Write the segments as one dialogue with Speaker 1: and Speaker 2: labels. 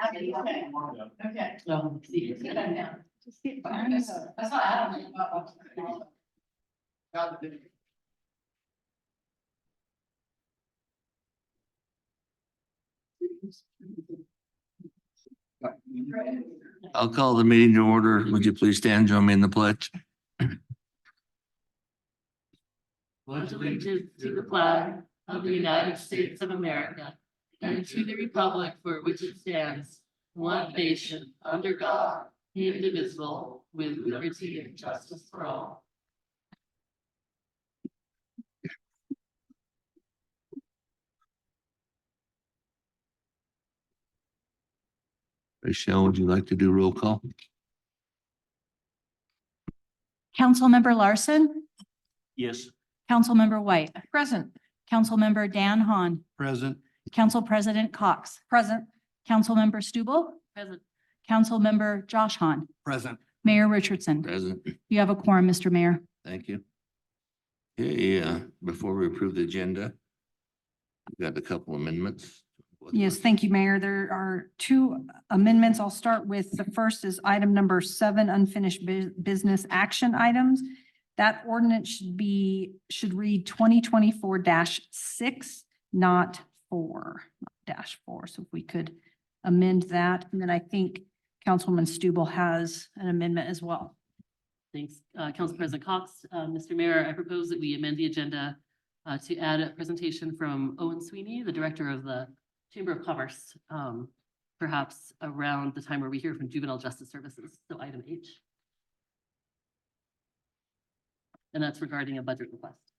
Speaker 1: Okay. Okay. So, see, sit down now. Just get by. That's what I don't know about.
Speaker 2: I'll call the meeting to order. Would you please stand, join me in the pledge?
Speaker 1: Pledge allegiance to the flag of the United States of America and to the republic for which it stands, one nation, under God, indivisible, with liberty and justice for all.
Speaker 2: Michelle, would you like to do roll call?
Speaker 3: Councilmember Larson,
Speaker 2: Yes.
Speaker 3: Councilmember White. Present. Councilmember Dan Hahn,
Speaker 2: Present.
Speaker 3: Council President Cox. Present. Councilmember Stubble,
Speaker 1: Present.
Speaker 3: Councilmember Josh Hahn,
Speaker 2: Present.
Speaker 3: Mayor Richardson.
Speaker 2: Present.
Speaker 3: You have a quorum, Mr. Mayor.
Speaker 2: Thank you. Okay, before we approve the agenda, we've got a couple amendments.
Speaker 4: Yes, thank you, Mayor. There are two amendments. I'll start with the first is item number 7, unfinished business action items. That ordinance should read 2024-6, not 4, -4. So if we could amend that. And then I think Councilman Stubble has an amendment as well.
Speaker 1: Thanks, Council President Cox. Mr. Mayor, I propose that we amend the agenda to add a presentation from Owen Sweeney, the Director of the Chamber of Commerce, perhaps around the time where we hear from Juvenile Justice Services, so item H. And that's regarding a budget request.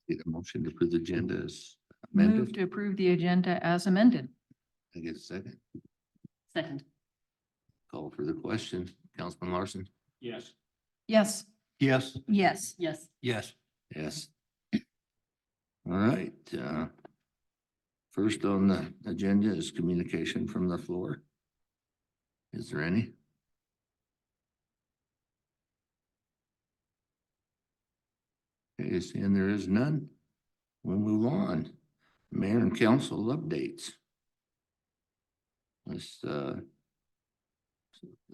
Speaker 2: Get a motion to approve the agenda as
Speaker 4: Move
Speaker 2: amended.
Speaker 4: to approve the agenda as amended.
Speaker 2: I guess second.
Speaker 1: Second.
Speaker 2: Call for the question. Councilman Larson?
Speaker 5: Yes.
Speaker 4: Yes.
Speaker 5: Yes.
Speaker 4: Yes.
Speaker 1: Yes.
Speaker 5: Yes.
Speaker 2: Yes. All right, first on the agenda is communication from the floor. Is there any? Okay, seeing there is none, we'll move on. Mayor and council updates. Let's,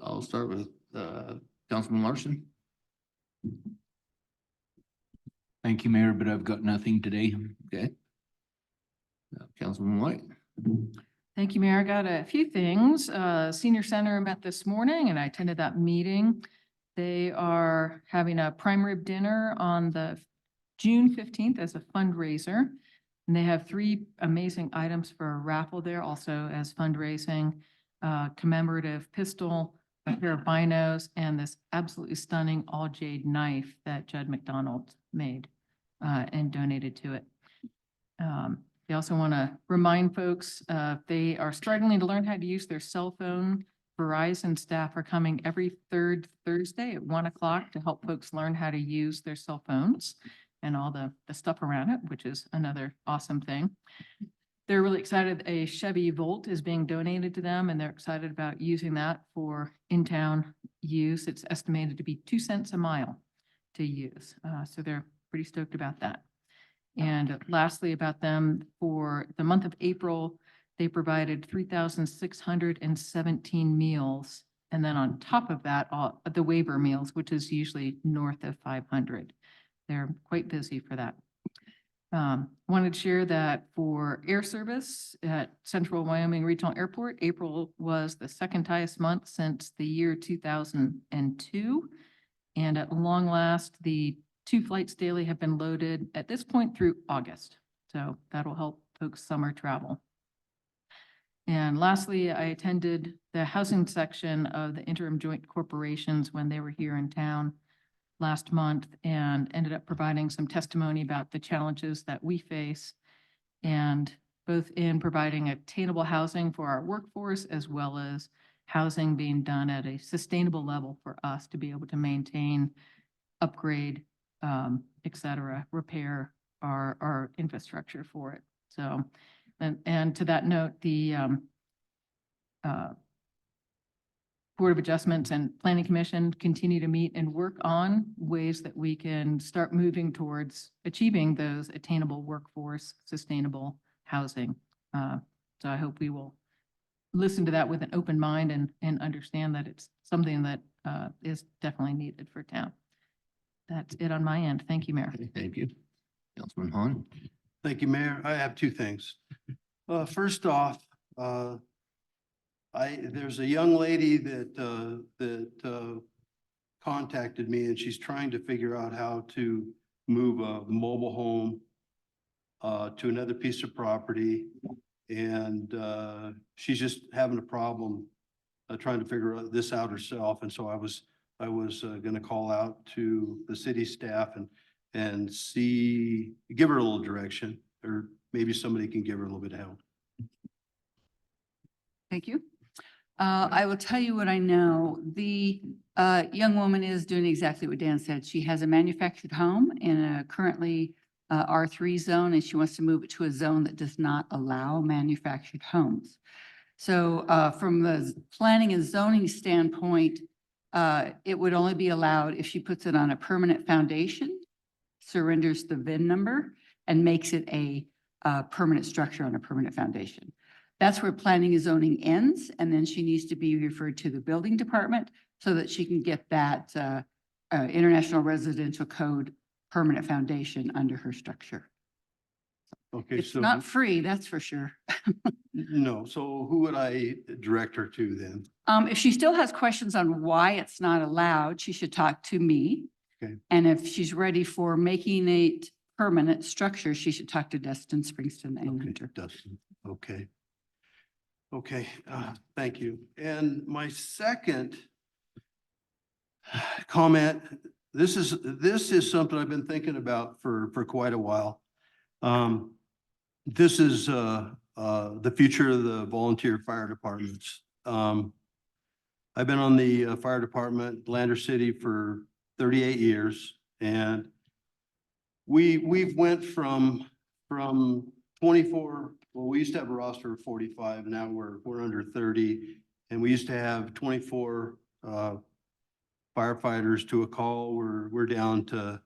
Speaker 2: I'll start with, Councilman Larson.
Speaker 5: Thank you, Mayor, but I've got nothing today.
Speaker 2: Okay. Councilman White.
Speaker 4: Thank you, Mayor. I got a few things. Senior Center met this morning and I attended that meeting. They are having a prime rib dinner on the June 15th as a fundraiser. And they have 3 amazing items for a raffle there also as fundraising, commemorative pistol, a pair of binos, and this absolutely stunning all jade knife that Judd McDonald made and donated to it. They also want to remind folks, they are struggling to learn how to use their cell phone. Verizon staff are coming every 3rd Thursday at 1 o'clock to help folks learn how to use their cell phones and all the stuff around it, which is another awesome thing. They're really excited a Chevy Volt is being donated to them, and they're excited about using that for in-town use. It's estimated to be 2 cents a mile to use. So they're pretty stoked about that. And lastly about them, for the month of April, they provided 3,617 meals. And then on top of that, all the waiver meals, which is usually north of 500. They're quite busy for that. Wanted to share that for air service at Central Wyoming Regional Airport, April was the 2nd highest month since the year 2002. And at long last, the 2 flights daily have been loaded at this point through August. So that'll help folks summer travel. And lastly, I attended the housing section of the interim joint corporations when they were here in town last month and ended up providing some testimony about the challenges that we face, and both in providing attainable housing for our workforce as well as housing being done at a sustainable level for us to be able to maintain, upgrade, et cetera, repair our infrastructure for it. So, and to that note, the Board of Adjustments and Planning Commission continue to meet and work on ways that we can start moving towards achieving those attainable workforce, sustainable housing. So I hope we will listen to that with an open mind and understand that it's something that is definitely needed for town. That's it on my end. Thank you, Mayor.
Speaker 2: Okay, thank you. Councilman Hahn?
Speaker 6: Thank you, Mayor. I have two things. First off, there's a young lady that contacted me and she's trying to figure out how to move a mobile home to another piece of property. And she's just having a problem trying to figure this out herself. And so I was gonna call out to the city staff and give her a little direction, or maybe somebody can give her a little bit of help.
Speaker 7: Thank you. I will tell you what I know. The young woman is doing exactly what Dan said. She has a manufactured home in a currently R3 zone, and she wants to move it to a zone that does not allow manufactured homes. So from the planning and zoning standpoint, it would only be allowed if she puts it on a permanent foundation, surrenders the VIN number, and makes it a permanent structure on a permanent foundation. That's where planning and zoning ends, and then she needs to be referred to the building department so that she can get that International Residential Code permanent foundation under her structure.
Speaker 6: Okay,
Speaker 7: It's
Speaker 6: so,
Speaker 7: not free, that's for sure.
Speaker 6: no, so who would I direct her to then?
Speaker 7: If she still has questions on why it's not allowed, she should talk to me.
Speaker 6: Okay.
Speaker 7: And if she's ready for making it permanent structure, she should talk to Destin, Springston, and
Speaker 6: Okay,
Speaker 7: Hunter.
Speaker 6: Dustin, okay. Okay, thank you. And my second comment, this is something I've been thinking about for quite a while. This is the future of the volunteer fire departments. I've been on the fire department, Lander City, for 38 years, and we've went from 24. Well, we used to have a roster of 45. Now we're under 30, and we used to have 24 firefighters to a call. We're down to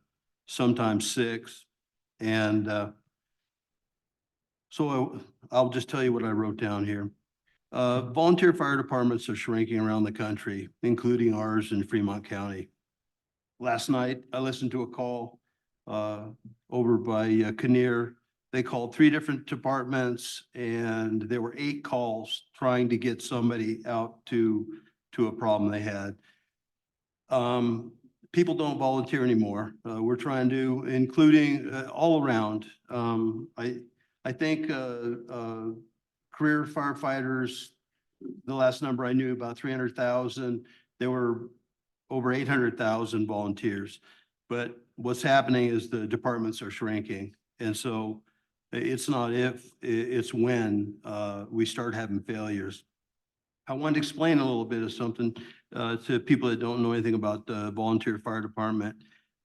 Speaker 6: sometimes 6, and so I'll just tell you what I wrote down here. Volunteer fire departments are shrinking around the country, including ours in Fremont County. Last night, I listened to a call over by Kinnear. They called 3 different departments, and there were 8 calls trying to get somebody out to a problem they had. People don't volunteer anymore. We're trying to, including all around. I think career firefighters, the last number I knew, about 300,000. There were over 800,000 volunteers. But what's happening is the departments are shrinking. And so it's not if, it's when we start having failures. I wanted to explain a little bit of something to people that don't know anything about the volunteer fire department.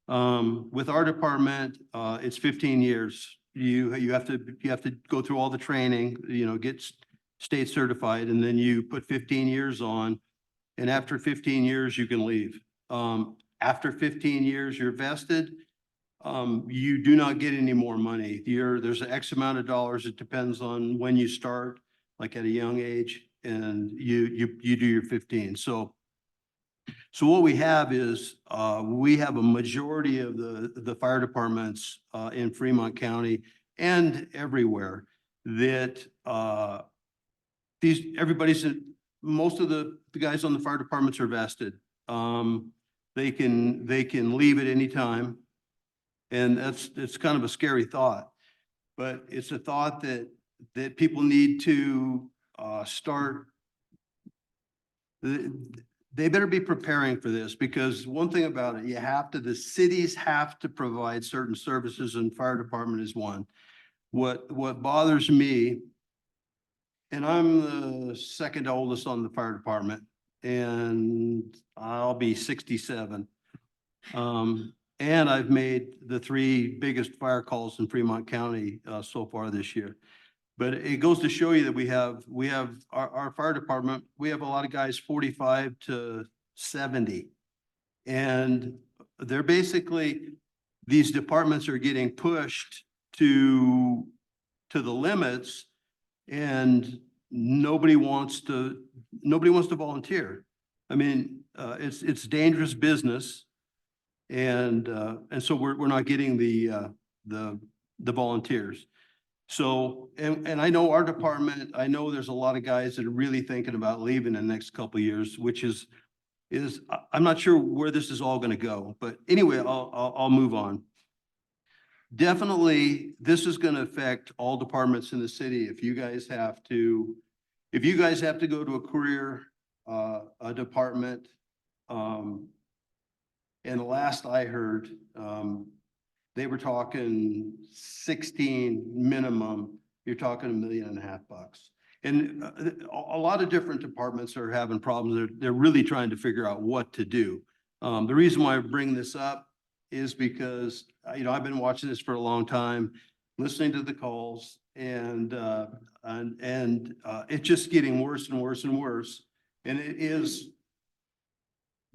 Speaker 6: With our department, it's 15 years. You have to go through all the training, get state certified, and then you put 15 years on. And after 15 years, you can leave. After 15 years, you're vested. You do not get any more money. There's an X amount of dollars. It depends on when you start, like at a young age, and you do your 15. So what we have is we have a majority of the fire departments in Fremont County and everywhere that most of the guys on the fire departments are vested. They can leave at any time. And it's kind of a scary thought, but it's a thought that people need to start. They better be preparing for this, because one thing about it, the cities have to provide certain services, and fire department is one. What bothers me, and I'm the second oldest on the fire department, and I'll be 67. And I've made the 3 biggest fire calls in Fremont County so far this year. But it goes to show you that we have our fire department, we have a lot of guys 45 to 70. And they're basically, these departments are getting pushed to the limits, and nobody wants to volunteer. I mean, it's dangerous business. And so we're not getting the volunteers. So, and I know our department, I know there's a lot of guys that are really thinking about leaving in the next couple of years, which is, I'm not sure where this is all gonna go, but anyway, I'll move on. Definitely, this is gonna affect all departments in the city. If you guys have to go to a career, a department, and the last I heard, they were talking 16 minimum. You're talking $1.5 million. And a lot of different departments are having problems. They're really trying to figure out what to do. The reason why I bring this up is because, I've been watching this for a long time, listening to the calls, and it's just getting worse and worse and worse. And it is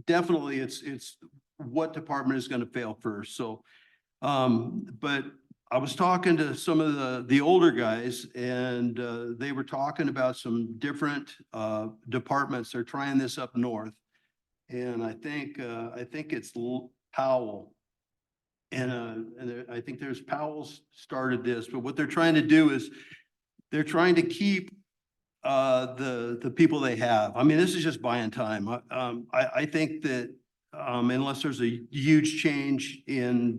Speaker 6: definitely, it's what department is going to fail first. So, but I was talking to some of the older guys, and they were talking about some different departments. They're trying this up north, and I think it's Powell, and I think there's Powell's started this. But what they're trying to do is they're trying to keep the people they have. I mean, this is just buying time. I think that unless there's a huge change in the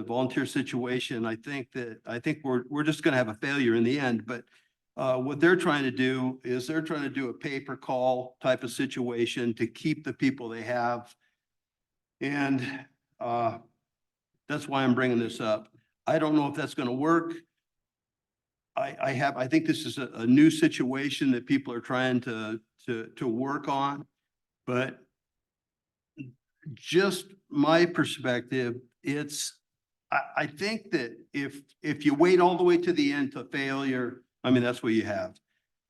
Speaker 6: volunteer situation, I think we're just going to have a failure in the end. But what they're trying to do is they're trying to do a pay-per-call type of situation to keep the people they have. And that's why I'm bringing this up. I don't know if that's going to work. I think this is a new situation that people are trying to work on, but just my perspective, I think that if you wait all the way to the end to failure, I mean, that's what you have.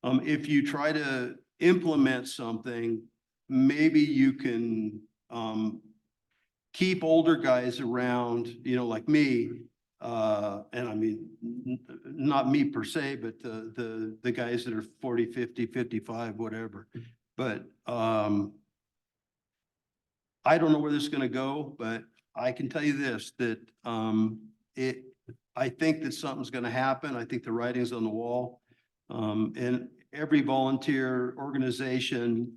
Speaker 6: If you try to implement something, maybe you can keep older guys around, like me. And I mean, not me per se, but the guys that are 40, 50, 55, whatever. But I don't know where this is going to go, but I can tell you this, that I think that something's going to happen. I think the writing's on the wall. And every volunteer organization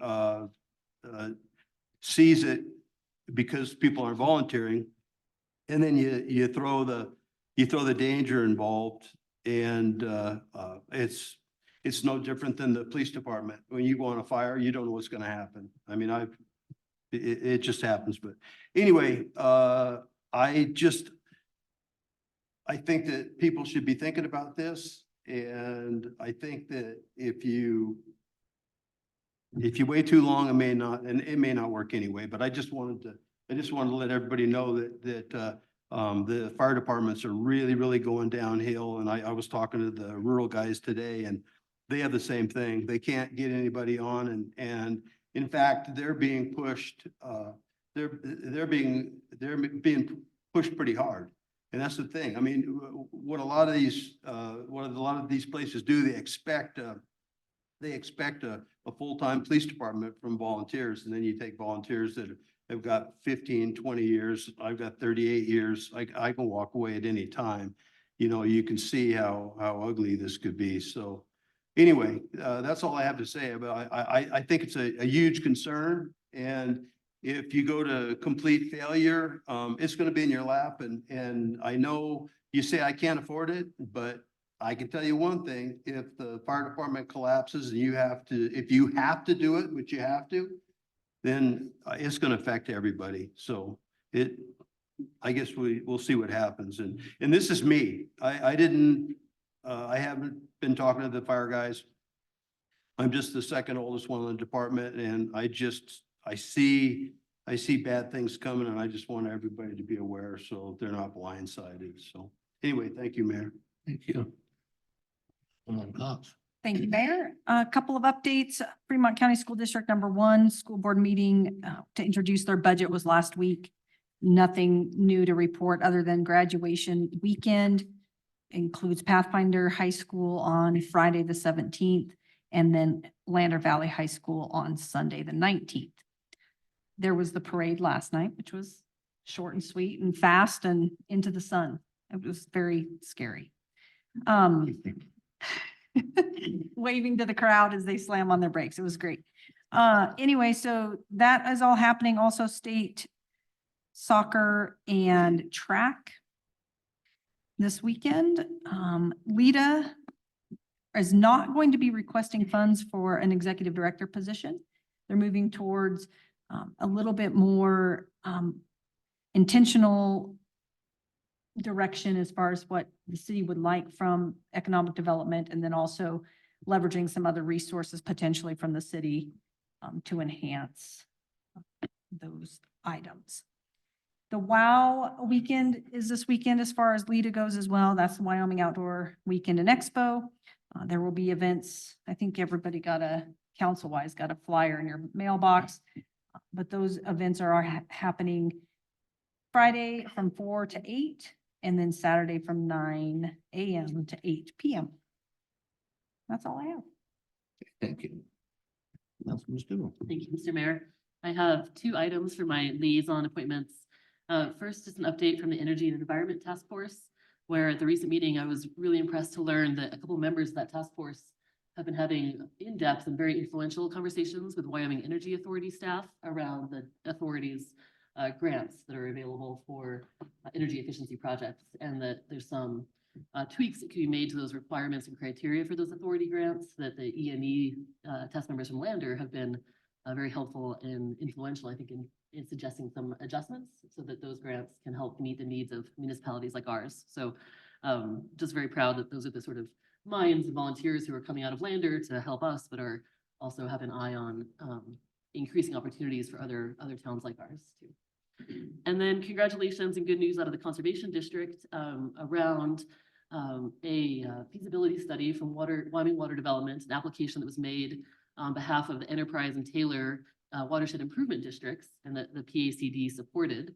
Speaker 6: sees it because people aren't volunteering. And then you throw the danger involved, and it's no different than the police department. When you go on a fire, you don't know what's going to happen. I mean, it just happens. But anyway, I think that people should be thinking about this. And I think that if you wait too long, it may not work anyway. But I just wanted to let everybody know that the fire departments are really, really going downhill. And I was talking to the rural guys today, and they have the same thing. They can't get anybody on, and in fact, they're being pushed. They're being pushed pretty hard. And that's the thing. I mean, what a lot of these places do, they expect a full-time police department from volunteers. And then you take volunteers that have got 15, 20 years. I've got 38 years. I can walk away at any time. You can see how ugly this could be. So anyway, that's all I have to say about. I think it's a huge concern, and if you go to complete failure, it's going to be in your lap. And I know you say I can't afford it, but I can tell you one thing: if the fire department collapses and if you have to do it, which you have to, then it's going to affect everybody. So I guess we'll see what happens. And this is me. I haven't been talking to the fire guys. I'm just the second oldest one in the department, and I see bad things coming, and I just want everybody to be aware so they're not blindsided. So anyway, thank you, Mayor.
Speaker 2: Thank you. Councilman Cox.
Speaker 3: Thank you, Mayor. A couple of updates. Fremont County School District #1 school board meeting to introduce their budget was last week. Nothing new to report other than graduation weekend includes Pathfinder High School on Friday, the 17th, and then Lander Valley High School on Sunday, the 19th. There was the parade last night, which was short and sweet and fast and into the sun. It was very scary. Waving to the crowd as they slam on their brakes. It was great. Anyway, so that is all happening. Also state soccer and track this weekend. Lita is not going to be requesting funds for an executive director position. They're moving towards a little bit more intentional direction as far as what the city would like from economic development, and then also leveraging some other resources potentially from the city to enhance those items. The WOW weekend is this weekend as far as LIDA goes as well. That's the Wyoming Outdoor Weekend and Expo. There will be events. I think everybody council-wise got a flyer in your mailbox. But those events are happening Friday from 4 to 8, and then Saturday from 9 a.m. to 8 p.m. That's all I have.
Speaker 2: Thank you. Councilman Stoll.
Speaker 1: Thank you, Mr. Mayor. I have 2 items for my liaison appointments. First is an update from the Energy and Environment Task Force, where at the recent meeting, I was really impressed to learn that a couple members of that task force have been having in-depth and very influential conversations with Wyoming Energy Authority staff around the authority's grants that are available for energy efficiency projects, and that there's some tweaks that could be made to those requirements and criteria for those authority grants that the EME task members from Lander have been very helpful and influential, I think, in suggesting some adjustments so that those grants can help meet the needs of municipalities like ours. So just very proud that those are the sort of minds and volunteers who are coming out of Lander to help us, but are also have an eye on increasing opportunities for other towns like ours too. And then congratulations and good news out of the Conservation District around a feasibility study from Wyoming Water Development, an application that was made on behalf of the Enterprise and Taylor Watershed Improvement Districts, and that the PACD supported.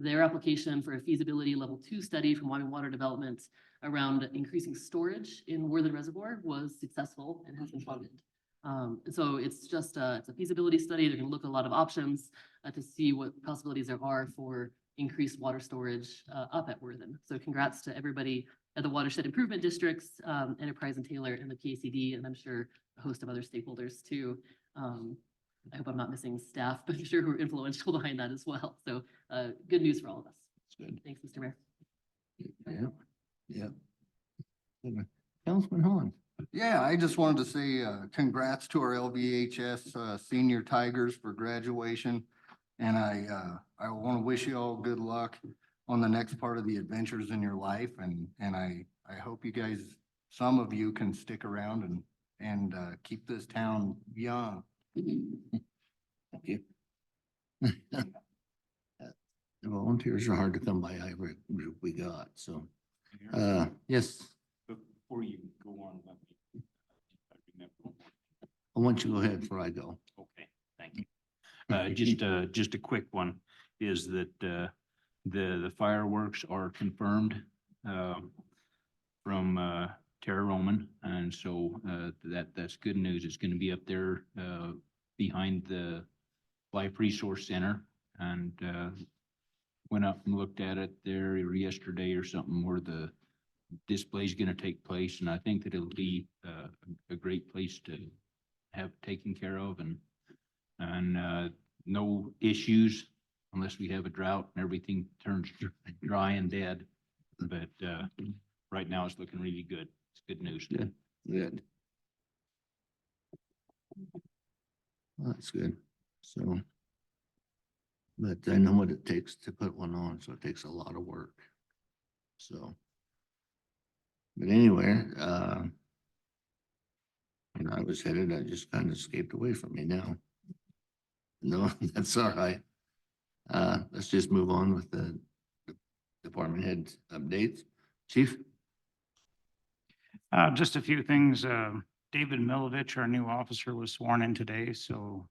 Speaker 1: Their application for a feasibility level 2 study from Wyoming Water Development around increasing storage in Worthen Reservoir was successful and has been funded. So it's just it's a feasibility study. They're going to look at a lot of options to see what possibilities there are for increased water storage up at Worthen. So congrats to everybody at the Watershed Improvement Districts, Enterprise and Taylor, and the PACD, and I'm sure a host of other stakeholders too. I hope I'm not missing staff, but I'm sure who are influential behind that as well. So good news for all of us.
Speaker 2: That's good.
Speaker 1: Thanks, Mr. Mayor.
Speaker 2: Yeah. Councilman Hahn.
Speaker 8: Yeah, I just wanted to say congrats to our LVHS senior Tigers for graduation. And I want to wish you all good luck on the next part of the adventures in your life. And I hope you guys, some of you can stick around and keep this town young.
Speaker 2: Thank you. The volunteers are hard to come by, every group we got, so, yes,
Speaker 5: Before you go on, let me.
Speaker 2: I want you to go ahead before I go.
Speaker 5: Okay, thank you. Just a quick one is that, the fireworks are confirmed, from, Tara Roman. And so, that's good news. It's gonna be up there, behind the Life Resource Center, and, went up and looked at it there yesterday or something where the display is going to take place. And I think that it'll be a great place to have taken care of, and no issues unless we have a drought and everything turns dry and dead. But right now it's looking really good. It's good news.
Speaker 2: Good. Good. Well, that's good. So, but I know what it takes to put one on, so it takes a lot of work. So, but anyway, when I was headed, I just kind of escaped away from me now. No, that's all right. Let's just move on with the department head updates. Chief?
Speaker 9: Just a few things. David Milovich, our new officer, was sworn in today, so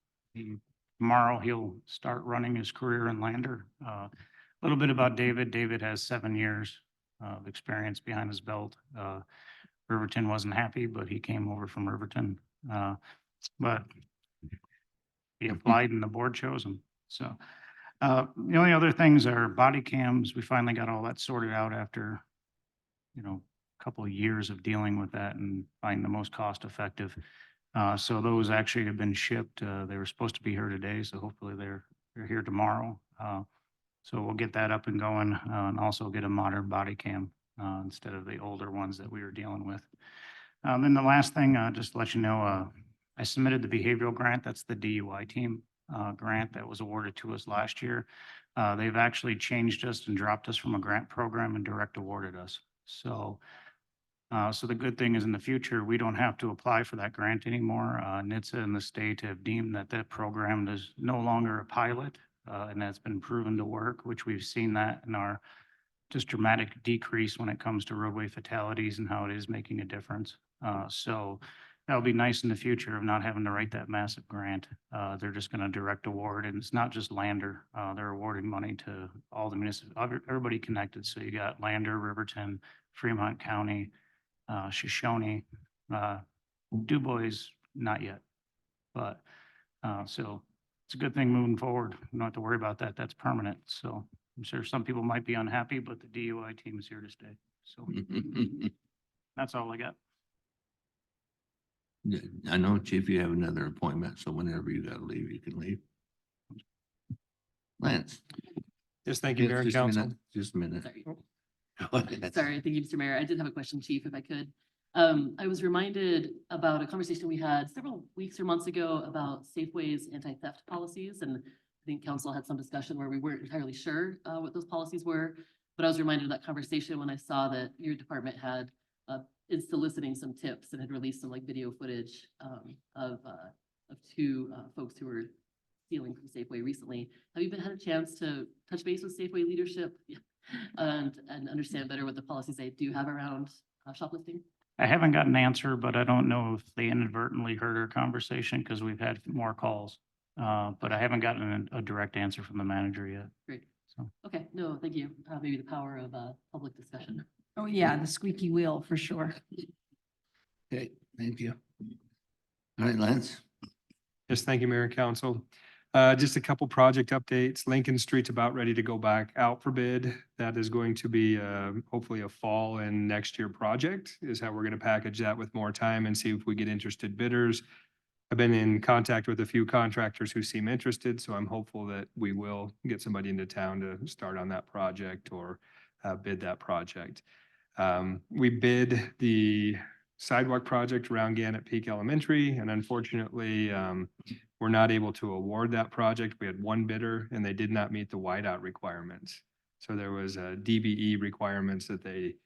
Speaker 9: tomorrow he'll start running his career in Lander. A little bit about David. David has 7 years of experience behind his belt. Riverton wasn't happy, but he came over from Riverton. But he applied and the board chose him. So the only other things are body cams. We finally got all that sorted out after, couple of years of dealing with that and finding the most cost effective. So those actually have been shipped. They were supposed to be here today, so hopefully they're here tomorrow. So we'll get that up and going, and also get a modern body cam instead of the older ones that we were dealing with. Then the last thing, just to let you know, I submitted the behavioral grant. That's the DUI team grant that was awarded to us last year. They've actually changed us and dropped us from a grant program and direct awarded us. So the good thing is in the future, we don't have to apply for that grant anymore. NHTSA and the state have deemed that that program is no longer a pilot, and that's been proven to work, which we've seen that in our just dramatic decrease when it comes to roadway fatalities and how it is making a difference. So that'll be nice in the future of not having to write that massive grant. They're just going to direct award, and it's not just Lander. They're awarding money to all the everybody connected. So you got Lander, Riverton, Fremont County, Shoshone, Du Bois, not yet. But so it's a good thing moving forward. You don't have to worry about that. That's permanent. So I'm sure some people might be unhappy, but the DUI team is here to stay. So that's all I got.
Speaker 2: Yeah, I know, Chief, you have another appointment, so whenever you gotta leave, you can leave. Lance?
Speaker 10: Yes, thank you, Mayor and
Speaker 2: Just a minute,
Speaker 10: Council.
Speaker 2: just a minute.
Speaker 1: Sorry.
Speaker 2: Go ahead.
Speaker 1: Sorry, thank you, Mr. Mayor. I did have a question, Chief, if I could. I was reminded about a conversation we had several weeks or months ago about Safeway's anti-theft policies, and I think council had some discussion where we weren't entirely sure what those policies were. But I was reminded of that conversation when I saw that your department had is soliciting some tips and had released some like video footage of 2 folks who were stealing from Safeway recently. Have you had a chance to touch base with Safeway leadership and understand better what the policies they do have around shoplifting?
Speaker 9: I haven't got an answer, but I don't know if they inadvertently heard our conversation because we've had more calls. But I haven't gotten a direct answer from the manager yet.
Speaker 1: Great.
Speaker 9: So.
Speaker 1: Okay, no, thank you. Maybe the power of public discussion.
Speaker 3: Oh, yeah, the squeaky wheel for sure.
Speaker 2: Okay, thank you. All right, Lance?
Speaker 10: Yes, thank you, Mayor and Council. Just a couple project updates. Lincoln Street's about ready to go back out for bid. That is going to be hopefully a fall and next year project is how we're going to package that with more time and see if we get interested bidders. I've been in contact with a few contractors who seem interested, so I'm hopeful that we will get somebody into town to start on that project or bid that project. We bid the sidewalk project around Gannett Peak Elementary, and unfortunately, we're not able to award that project. We had one bidder and they did not meet the whiteout requirements. So there was DBE requirements that they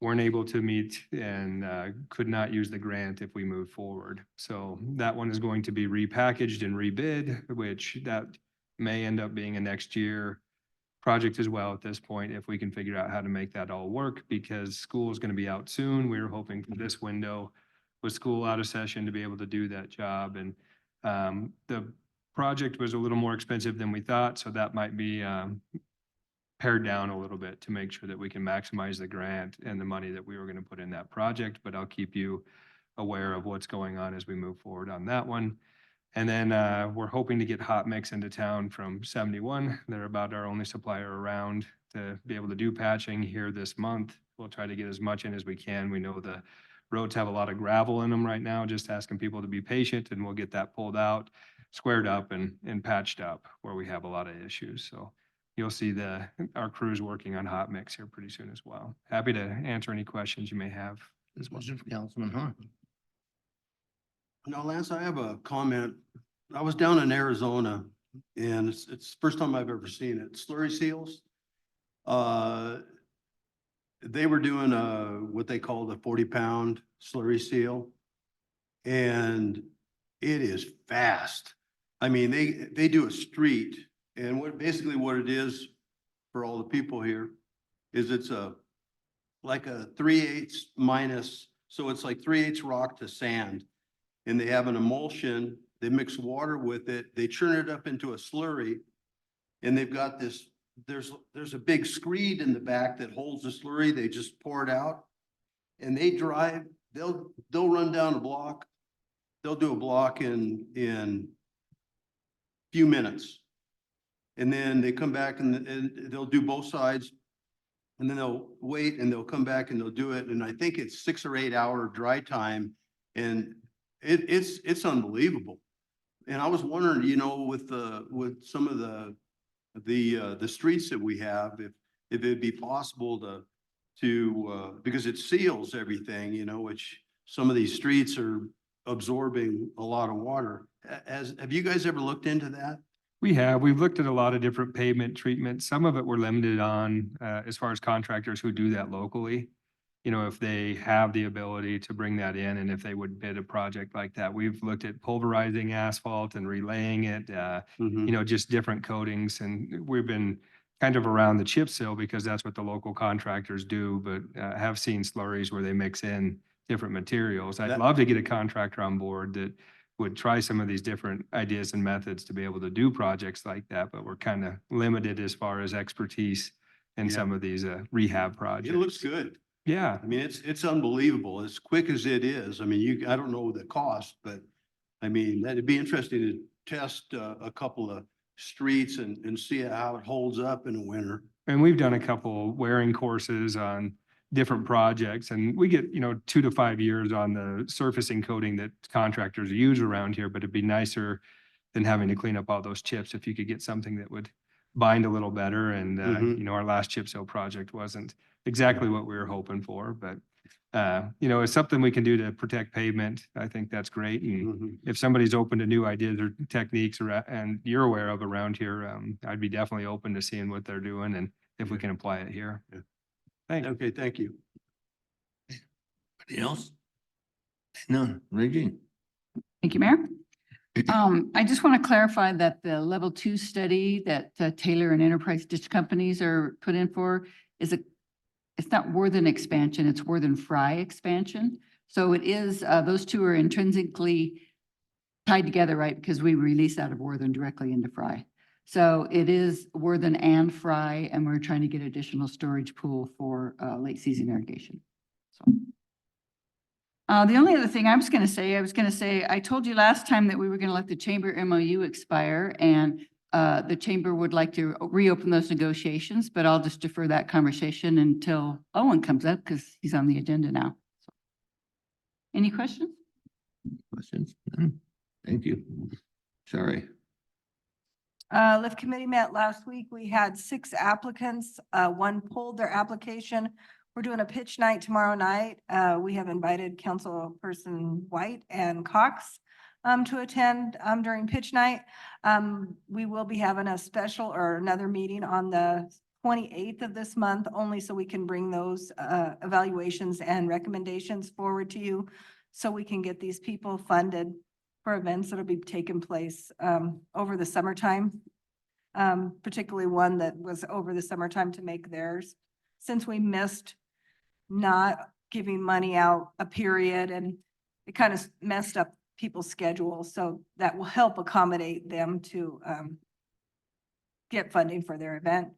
Speaker 10: weren't able to meet and could not use the grant if we move forward. So that one is going to be repackaged and rebid, which that may end up being a next year project as well at this point, if we can figure out how to make that all work, because school is going to be out soon. We were hoping for this window with school out of session to be able to do that job. And the project was a little more expensive than we thought, so that might be pared down a little bit to make sure that we can maximize the grant and the money that we were going to put in that project. But I'll keep you aware of what's going on as we move forward on that one. And then we're hoping to get hot mix into town from 71. They're about our only supplier around to be able to do patching here this month. We'll try to get as much in as we can. We know the roads have a lot of gravel in them right now, just asking people to be patient, and we'll get that pulled out, squared up and patched up where we have a lot of issues. So you'll see our crews working on hot mix here pretty soon as well. Happy to answer any questions you may have as well.
Speaker 2: Question for Councilman Hahn.
Speaker 6: No, Lance, I have a comment. I was down in Arizona and it's the first time I've ever seen it. Slurry seals. They were doing what they call the 40-pound slurry seal. And it is fast. I mean, they do a street, and basically what it is for all the people here is it's like a 3/8 minus So it's like 3/8 rock to sand. And they have an emulsion, they mix water with it, they churn it up into a slurry. And they've got this, there's a big screed in the back that holds the slurry, they just pour it out. And they drive, they'll run down a block, they'll do a block in few minutes. And then they come back and they'll do both sides. And then they'll wait and they'll come back and they'll do it. And I think it's 6 or 8 hour dry time. And it's unbelievable. And I was wondering, you know, with some of the streets that we have, if it'd be possible to because it seals everything, you know, which some of these streets are absorbing a lot of water. Have you guys ever looked into that?
Speaker 10: We've looked at a lot of different pavement treatments. Some of it we're limited on, as far as contractors who do that locally. You know, if they have the ability to bring that in and if they would bid a project like that. We've looked at pulverizing asphalt and relaying it, you know, just different coatings. And we've been kind of around the chip seal because that's what the local contractors do, but have seen slurries where they mix in different materials. I'd love to get a contractor on board that would try some of these different ideas and methods to be able to do projects like that, but we're kind of limited as far as expertise in some of these rehab projects.
Speaker 6: It looks good.
Speaker 10: Yeah.
Speaker 6: I mean, it's unbelievable, as quick as it is. I mean, I don't know the cost, but I mean, that'd be interesting to test a couple of streets and see how it holds up in the winter.
Speaker 10: And we've done a couple wearing courses on different projects and we get, you know, 2 to 5 years on the surfacing coating that contractors use around here, but it'd be nicer than having to clean up all those chips if you could get something that would bind a little better. And, you know, our last chip seal project wasn't exactly what we were hoping for, but, you know, it's something we can do to protect pavement. I think that's great. And if somebody's open to new ideas or techniques and you're aware of around here, I'd be definitely open to seeing what they're doing and if we can apply it here.
Speaker 6: Yeah.
Speaker 10: Thanks.
Speaker 6: Okay, thank you.
Speaker 2: Anybody else? None. Regine?
Speaker 7: Thank you, Mayor. I just want to clarify that the level 2 study that Taylor and Enterprise Ditch Companies are put in for it's not Worthen expansion, it's Worthen Fry expansion. So it is, those two are intrinsically tied together, right? Because we release out of Worthen directly into Fry. So it is Worthen and Fry, and we're trying to get additional storage pool for late season irrigation. So. The only other thing I was going to say, I told you last time that we were going to let the chamber MOU expire and the chamber would like to reopen those negotiations, but I'll just defer that conversation until Owen comes up because he's on the agenda now. So. Any questions?
Speaker 2: Questions? None? Thank you. Sorry.
Speaker 3: Lift committee met last week. We had 6 applicants. One pulled their application. We're doing a pitch night tomorrow night. We have invited Councilperson White and Cox to attend during pitch night. We will be having a special or another meeting on the 28th of this month, only so we can bring those evaluations and recommendations forward to you so we can get these people funded for events that'll be taking place over the summertime, particularly one that was over the summertime to make theirs. Since we missed not giving money out a period and it kind of messed up people's schedules. So that will help accommodate them to get funding for their event.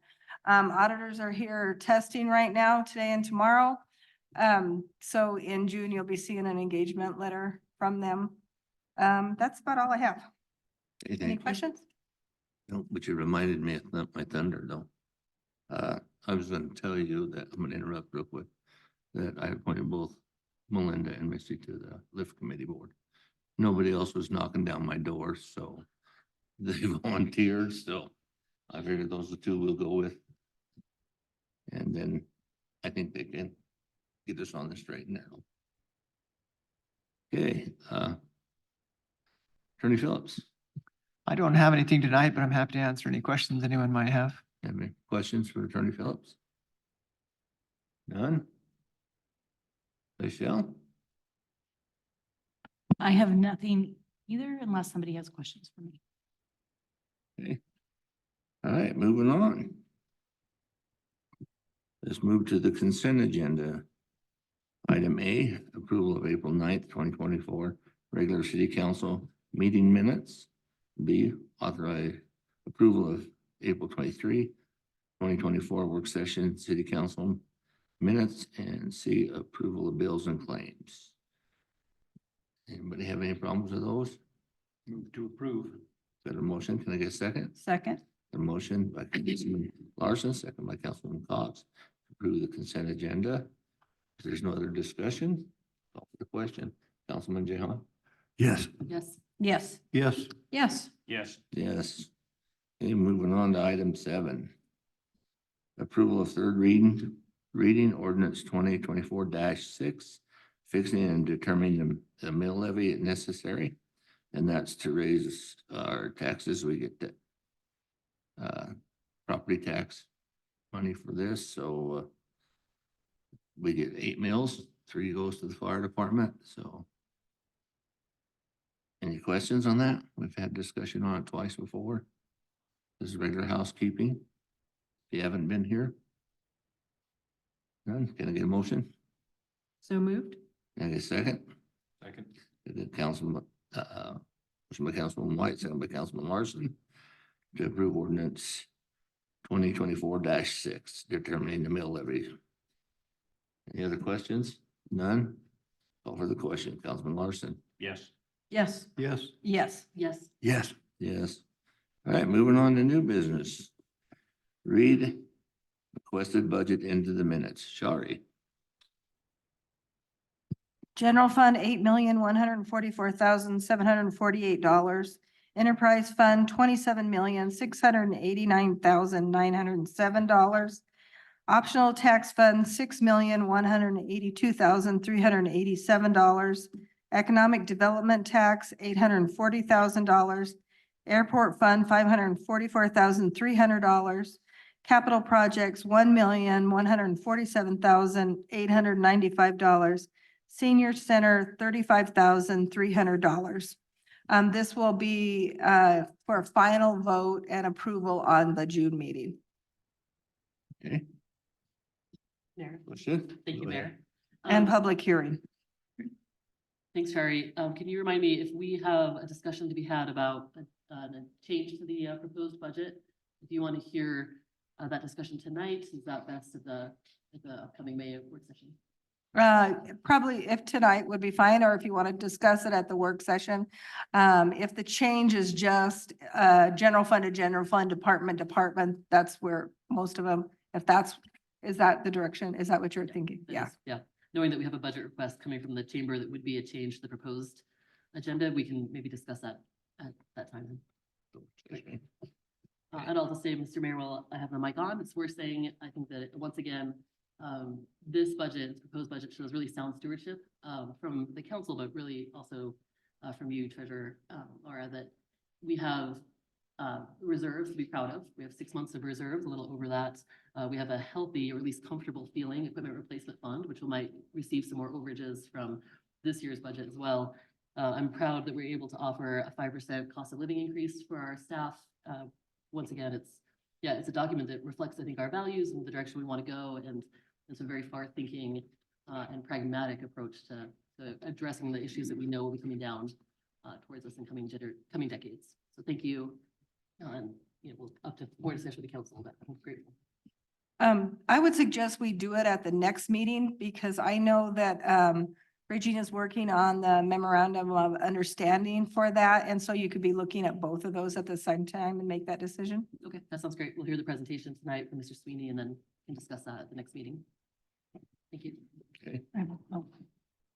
Speaker 3: Auditors are here testing right now, today and tomorrow. So in June, you'll be seeing an engagement letter from them. That's about all I have.
Speaker 2: Hey, thank
Speaker 3: Any
Speaker 2: you.
Speaker 3: questions?
Speaker 2: No, but you reminded me of my thunder though. I was gonna tell you that, I'm gonna interrupt real quick, that I appointed both Melinda and Missy to the lift committee board. Nobody else was knocking down my door, so they volunteered, so I figured those are the 2 we'll go with. And then I think they can get us on the straight and narrow. Okay, Attorney Phillips,
Speaker 11: I don't have anything tonight, but I'm happy to answer any questions anyone might have.
Speaker 2: have any questions for Attorney Phillips? None? Michelle?
Speaker 1: I have nothing either unless somebody has questions for me.
Speaker 2: Okay. All right, moving on. Let's move to the consent agenda. Item A, approval of April 9th, 2024, regular city council meeting minutes. B, authorize approval of April 23, 2024 work session city council minutes. And C, approval of bills and claims. Anybody have any problems with those?
Speaker 5: Move to approve.
Speaker 2: Got a motion? Can I get a second?
Speaker 3: Second.
Speaker 2: A motion by Councilman Larson, second by Councilman Cox, to approve the consent agenda. If there's no other discussion, call for the question. Councilman Jehan?
Speaker 6: Yes.
Speaker 1: Yes.
Speaker 3: Yes.
Speaker 6: Yes.
Speaker 4: Yes.
Speaker 5: Yes.
Speaker 2: Yes. Okay, moving on to item 7. Approval of third reading ordinance 2024-6, fixing and determining the mill levy if necessary. And that's to raise our taxes. We get the property tax money for this, so we get 8 mills, 3 goes to the fire department, so. Any questions on that? We've had discussion on it twice before. This is regular housekeeping. If you haven't been here. None, can I get a motion?
Speaker 4: So moved?
Speaker 2: Can I get a second?
Speaker 5: Second.
Speaker 2: Councilman, motion by Councilman White, second by Councilman Larson, to approve ordinance 2024-6, determining the mill levy. Any other questions? None? Call for the question. Councilman Larson?
Speaker 5: Yes.
Speaker 4: Yes.
Speaker 6: Yes.
Speaker 3: Yes.
Speaker 1: Yes.
Speaker 6: Yes.
Speaker 2: Yes. All right, moving on to new business. Read requested budget into the minutes. Shari.
Speaker 3: General Fund, $8,144,748. Enterprise Fund, $27,689,907. Optional Tax Fund, $6,182,387. Economic Development Tax, $840,000. Airport Fund, $544,300. Capital Projects, $1,147,895. Senior Center, $35,300. This will be for final vote and approval on the June meeting.
Speaker 2: Okay.
Speaker 1: Mayor.
Speaker 2: Question?
Speaker 1: Thank you,
Speaker 2: Go ahead.
Speaker 1: Mayor.
Speaker 3: And
Speaker 1: Um,
Speaker 3: public hearing.
Speaker 1: Thanks, Shari. Can you remind me if we have a discussion to be had about a change to the proposed budget? If you want to hear that discussion tonight, is that best at the upcoming May work session?
Speaker 3: Probably if tonight would be fine, or if you want to discuss it at the work session. If the change is just general fund to general fund, department, that's where most of them, is that the direction? Is that what you're thinking?
Speaker 1: That
Speaker 3: Yeah.
Speaker 1: is- Yeah, knowing that we have a budget request coming from the chamber that would be a change to the proposed agenda, we can maybe discuss that at that time. And I'll just say, Mr. Mayor, while I have the mic on, it's worth saying, I think that once again, this budget, this proposed budget shows really sound stewardship from the council, but really also from you, Treasurer Laura, that we have reserves to be proud of. We have 6 months of reserves, a little over that. We have a healthy, or at least comfortable feeling equipment replacement fund, which we might receive some more overages from this year's budget as well. I'm proud that we're able to offer a 5% cost of living increase for our staff. Once again, it's a document that reflects, I think, our values and the direction we want to go, and it's a very far-thinking and pragmatic approach to addressing the issues that we know will be coming down towards us in coming decades. So thank you. And we'll up to board discussion with the council, but I'm grateful.
Speaker 3: I would suggest we do it at the next meeting, because I know that Regina's working on the memorandum of understanding for that. And so you could be looking at both of those at the same time and make that decision.
Speaker 1: Okay, that sounds great. We'll hear the presentation tonight from Mr. Sweeney and then can discuss that at the next meeting. Thank you.
Speaker 2: Okay,
Speaker 3: Oh,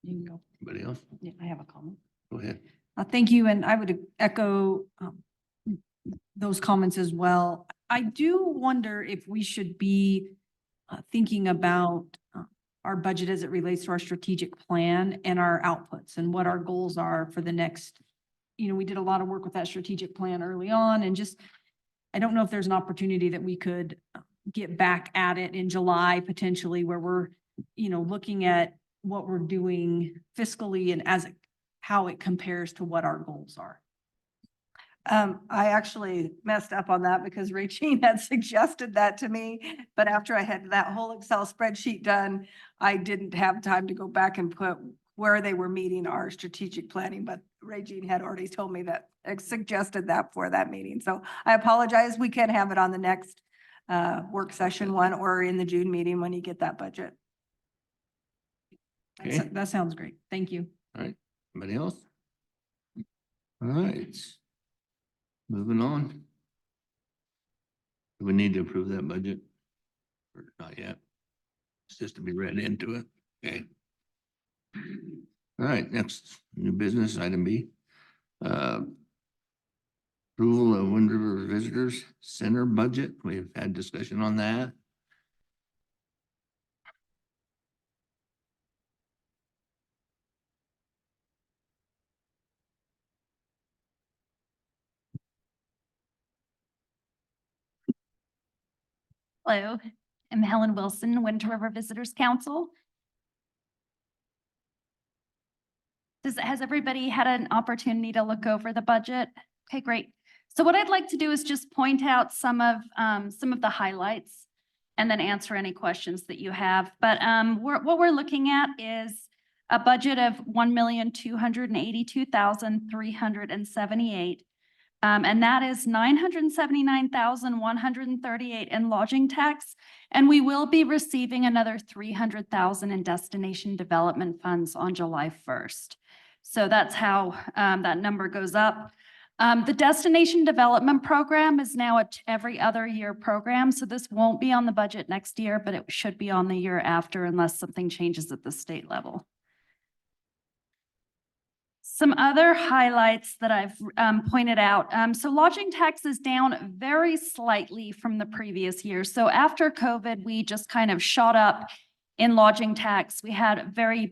Speaker 3: you can go.
Speaker 2: anybody else?
Speaker 3: Yeah, I have a comment.
Speaker 2: Go ahead.
Speaker 3: Thank you, and I would echo those comments as well. I do wonder if we should be thinking about our budget as it relates to our strategic plan and our outputs and what our goals are for the next, we did a lot of work with that strategic plan early on, and just, I don't know if there's an opportunity that we could get back at it in July potentially, where we're, looking at what we're doing fiscally and how it compares to what our goals are. I actually messed up on that because Regine had suggested that to me, but after I had that whole Excel spreadsheet done, I didn't have time to go back and put where they were meeting our strategic planning, but Regine had already told me that, suggested that for that meeting. So I apologize. We can have it on the next work session one or in the June meeting when you get that budget.
Speaker 2: Okay.
Speaker 3: That sounds great. Thank you.
Speaker 2: All right, anybody else? All right. Moving on. Do we need to approve that budget? Or not yet? It's just to be read into it. Okay. All right, next, new business, item B. Approval of Wind River Visitors Center budget. We've had discussion on that.
Speaker 12: Hello, I'm Helen Wilson, Wind River Visitors Council. Has everybody had an opportunity to look over the budget? Okay, great. So what I'd like to do is just point out some of the highlights and then answer any questions that you have. But what we're looking at is a budget of $1,282,378. And that is $979,138 in lodging tax. And we will be receiving another $300,000 in destination development funds on July 1st. So that's how that number goes up. The destination development program is now a every other year program. So this won't be on the budget next year, but it should be on the year after unless something changes at the state level. Some other highlights that I've pointed out. So lodging tax is down very slightly from the previous year. So after COVID, we just kind of shot up in lodging tax. We had a very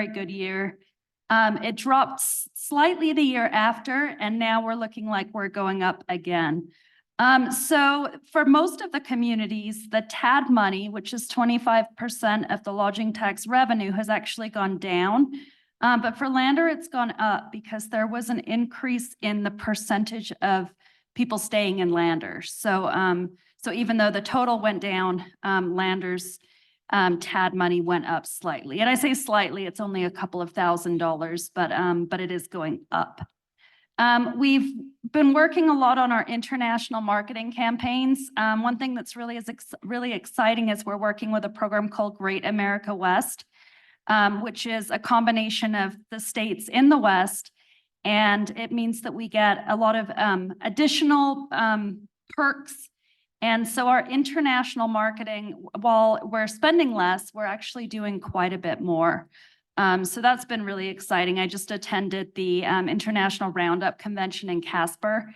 Speaker 12: good year. It dropped slightly the year after, and now we're looking like we're going up again. So for most of the communities, the TAD money, which is 25% of the lodging tax revenue, has actually gone down. But for Lander, it's gone up because there was an increase in the percentage of people staying in Lander. So even though the total went down, Lander's TAD money went up slightly. And I say slightly, it's only a couple of $1,000s, but it is going up. We've been working a lot on our international marketing campaigns. One thing that's really exciting is we're working with a program called Great America West, which is a combination of the states in the West. And it means that we get a lot of additional perks. And so our international marketing, while we're spending less, we're actually doing quite a bit more. So that's been really exciting. I just attended the International Roundup Convention in Casper,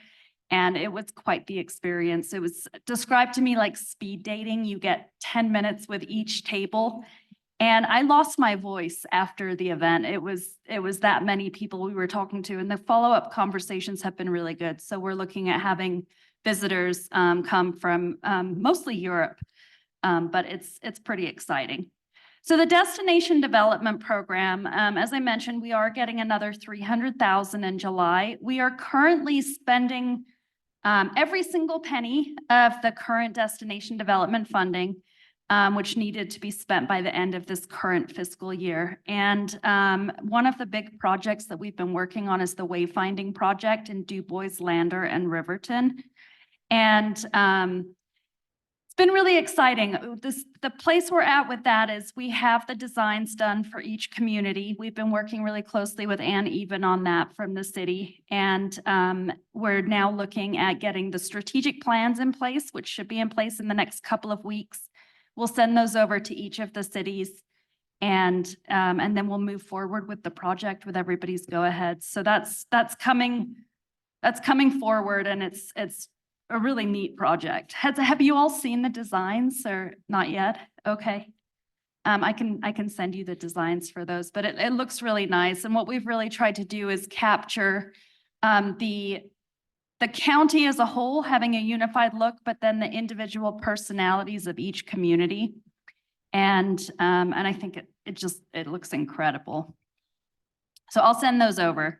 Speaker 12: and it was quite the experience. It was described to me like speed dating. You get 10 minutes with each table. And I lost my voice after the event. It was that many people we were talking to, and the follow-up conversations have been really good. So we're looking at having visitors come from mostly Europe, but it's pretty exciting. So the Destination Development Program, as I mentioned, we are getting another $300,000 in July. We are currently spending every single penny of the current destination development funding, which needed to be spent by the end of this current fiscal year. And one of the big projects that we've been working on is the wayfinding project in DuBois, Lander, and Riverton. And it's been really exciting. The place we're at with that is we have the designs done for each community. We've been working really closely with Ann Even on that from the city. And we're now looking at getting the strategic plans in place, which should be in place in the next couple of weeks. We'll send those over to each of the cities, and then we'll move forward with the project with everybody's go ahead. So that's coming forward, and it's a really neat project. Have you all seen the designs or not yet? Okay. I can send you the designs for those, but it looks really nice. And what we've really tried to do is capture the county as a whole having a unified look, but then the individual personalities of each community. And I think it looks incredible. So I'll send those over.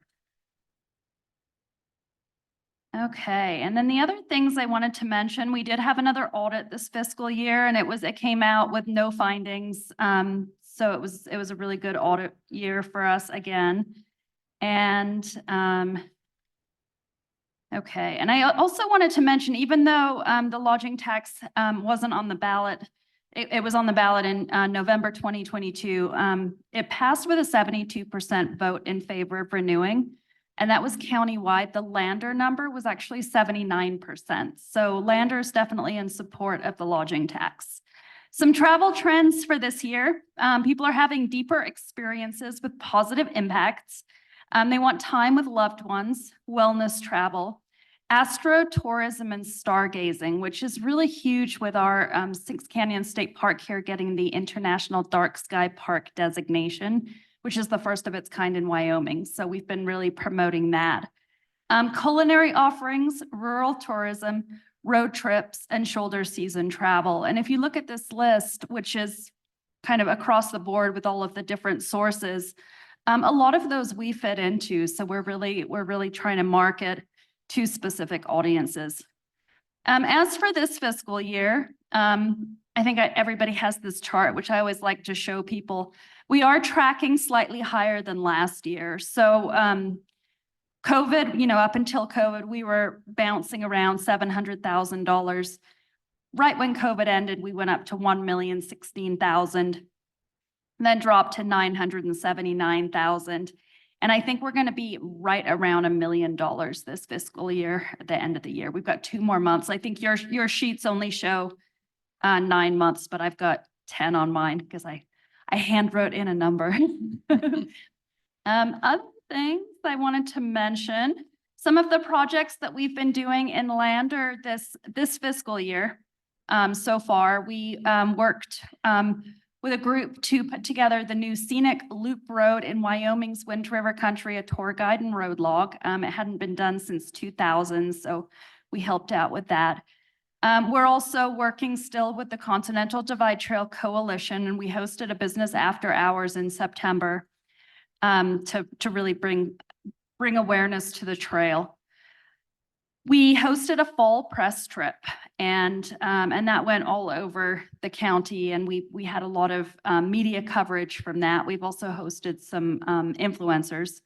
Speaker 12: Okay, and then the other things I wanted to mention, we did have another audit this fiscal year and it came out with no findings. So it was a really good audit year for us again. And, okay, and I also wanted to mention, even though, the lodging tax, wasn't on the ballot, it was on the ballot in, November 2022. It passed with a 72% vote in favor of renewing. And that was countywide. The Lander number was actually 79%. So Lander is definitely in support of the lodging tax. Some travel trends for this year. People are having deeper experiences with positive impacts. They want time with loved ones, wellness travel, astrotourism, and stargazing, which is really huge with our Sinks Canyon State Park here getting the International Dark Sky Park designation, which is the first of its kind in Wyoming. So we've been really promoting that. Culinary offerings, rural tourism, road trips, and shoulder season travel. And if you look at this list, which is kind of across the board with all of the different sources, a lot of those we fit into. So we're really trying to market to specific audiences. As for this fiscal year, I think everybody has this chart, which I always like to show people. We are tracking slightly higher than last year. So COVID, up until COVID, we were bouncing around $700,000. Right when COVID ended, we went up to $1,016,000, then dropped to $979,000. And I think we're going to be right around $1 million this fiscal year at the end of the year. We've got 2 more months. I think your sheets only show 9 months, but I've got 10 on mine because I hand wrote in a number. Other things I wanted to mention, some of the projects that we've been doing in Lander this fiscal year. So far, we worked with a group to put together the new scenic loop road in Wyoming's Wind River Country, a tour guide and road log. It hadn't been done since 2000, so we helped out with that. We're also working still with the Continental Divide Trail Coalition, and we hosted a business after hours in September to really bring awareness to the trail. We hosted a fall press trip, and that went all over the county, and we had a lot of media coverage from that. We've also hosted some influencers.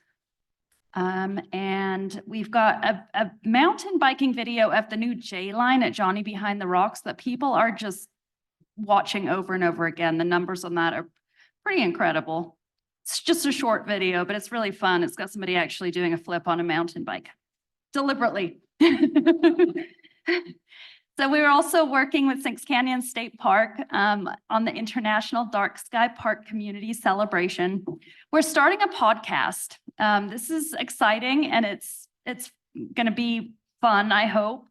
Speaker 12: And we've got a mountain biking video of the new J line at Johnny Behind the Rocks that people are just watching over and over again. The numbers on that are pretty incredible. It's just a short video, but it's really fun. It's got somebody actually doing a flip on a mountain bike deliberately. So we were also working with Sinks Canyon State Park on the International Dark Sky Park Community Celebration. We're starting a podcast. This is exciting, and it's going to be fun, I hope.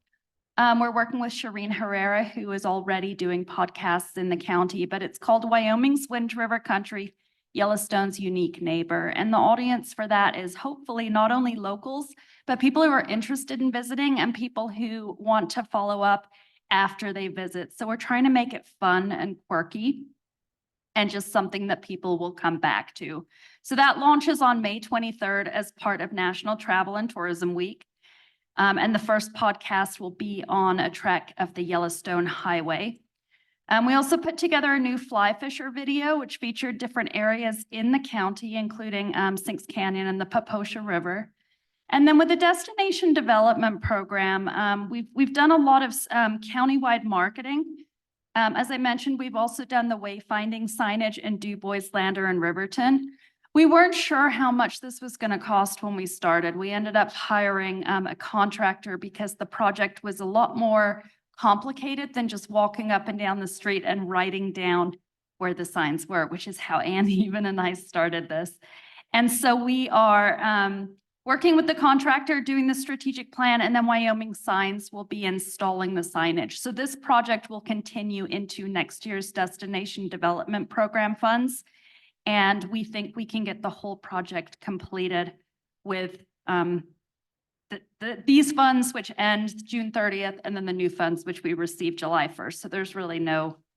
Speaker 12: We're working with Shireen Herrera, who is already doing podcasts in the county, but it's called Wyoming's Wind River Country, Yellowstone's Unique Neighbor. And the audience for that is hopefully not only locals, but people who are interested in visiting and people who want to follow up after they visit. So we're trying to make it fun and quirky and just something that people will come back to. So that launches on May 23rd as part of National Travel and Tourism Week. And the first podcast will be on a trek of the Yellowstone Highway. We also put together a new fly fisher video, which featured different areas in the county, including Sinks Canyon and the Paposha River. And then with the destination development program, we've done a lot of countywide marketing. As I mentioned, we've also done the wayfinding signage in DuBois, Lander, and Riverton. We weren't sure how much this was going to cost when we started. We ended up hiring a contractor because the project was a lot more complicated than just walking up and down the street and writing down where the signs were, which is how Ann even and I started this. And so we are working with the contractor, doing the strategic plan, and then Wyoming Signs will be installing the signage. So this project will continue into next year's Destination Development Program funds. And we think we can get the whole project completed with these funds, which end June 30th, and then the new funds, which we receive July 1st. So there's really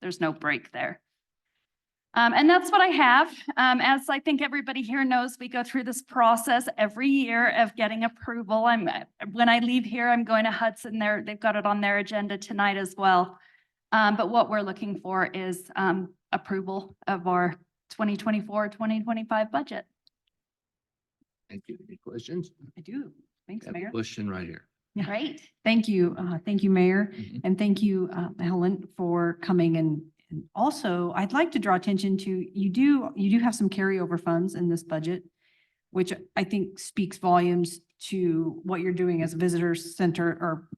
Speaker 12: there's no break there. And that's what I have. As I think everybody here knows, we go through this process every year of getting approval. When I leave here, I'm going to Hudson. They've got it on their agenda tonight as well. But what we're looking for is approval of our 2024-2025 budget.
Speaker 2: Thank you. Any questions?
Speaker 3: I do. Thanks,
Speaker 2: I have a
Speaker 3: Mayor.
Speaker 2: question right here.
Speaker 12: Great.
Speaker 3: Thank you. Thank you, Mayor.
Speaker 2: Mhm.
Speaker 3: And thank you, Helen, for coming. And also, I'd like to draw attention to, you do have some carryover funds in this budget, which I think speaks volumes to what you're doing as a visitor center, or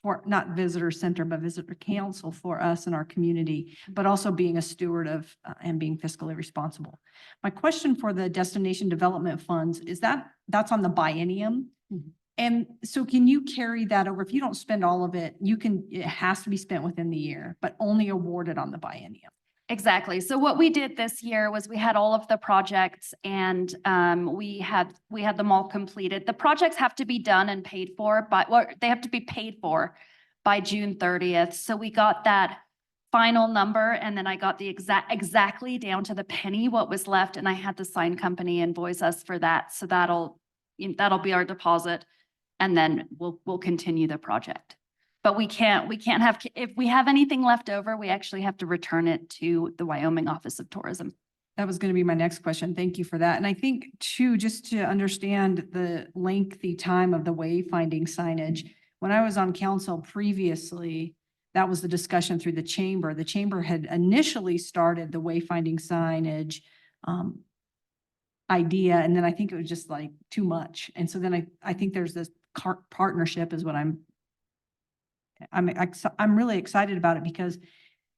Speaker 3: for not visitor center, but visitor council for us and our community, but also being a steward of and being fiscally responsible. My question for the destination development funds is that's on the biennium.
Speaker 12: Mhm.
Speaker 3: And so can you carry that over? If you don't spend all of it, it has to be spent within the year, but only awarded on the biennium.
Speaker 12: Exactly. So what we did this year was we had all of the projects and we had them all completed. The projects have to be done and paid for they have to be paid for by June 30th. So we got that final number and then I got the exactly down to the penny what was left, and I had the sign company invoice us for that. So that'll be our deposit, and then we'll continue the project. But we can't have, if we have anything left over, we actually have to return it to the Wyoming Office of Tourism.
Speaker 3: That was going to be my next question. Thank you for that. And I think too, just to understand the lengthy time of the wayfinding signage, when I was on council previously, that was the discussion through the chamber. The chamber had initially started the wayfinding signage idea, and then I think it was just like too much. And so then I think there's this partnership is what I'm really excited about it, because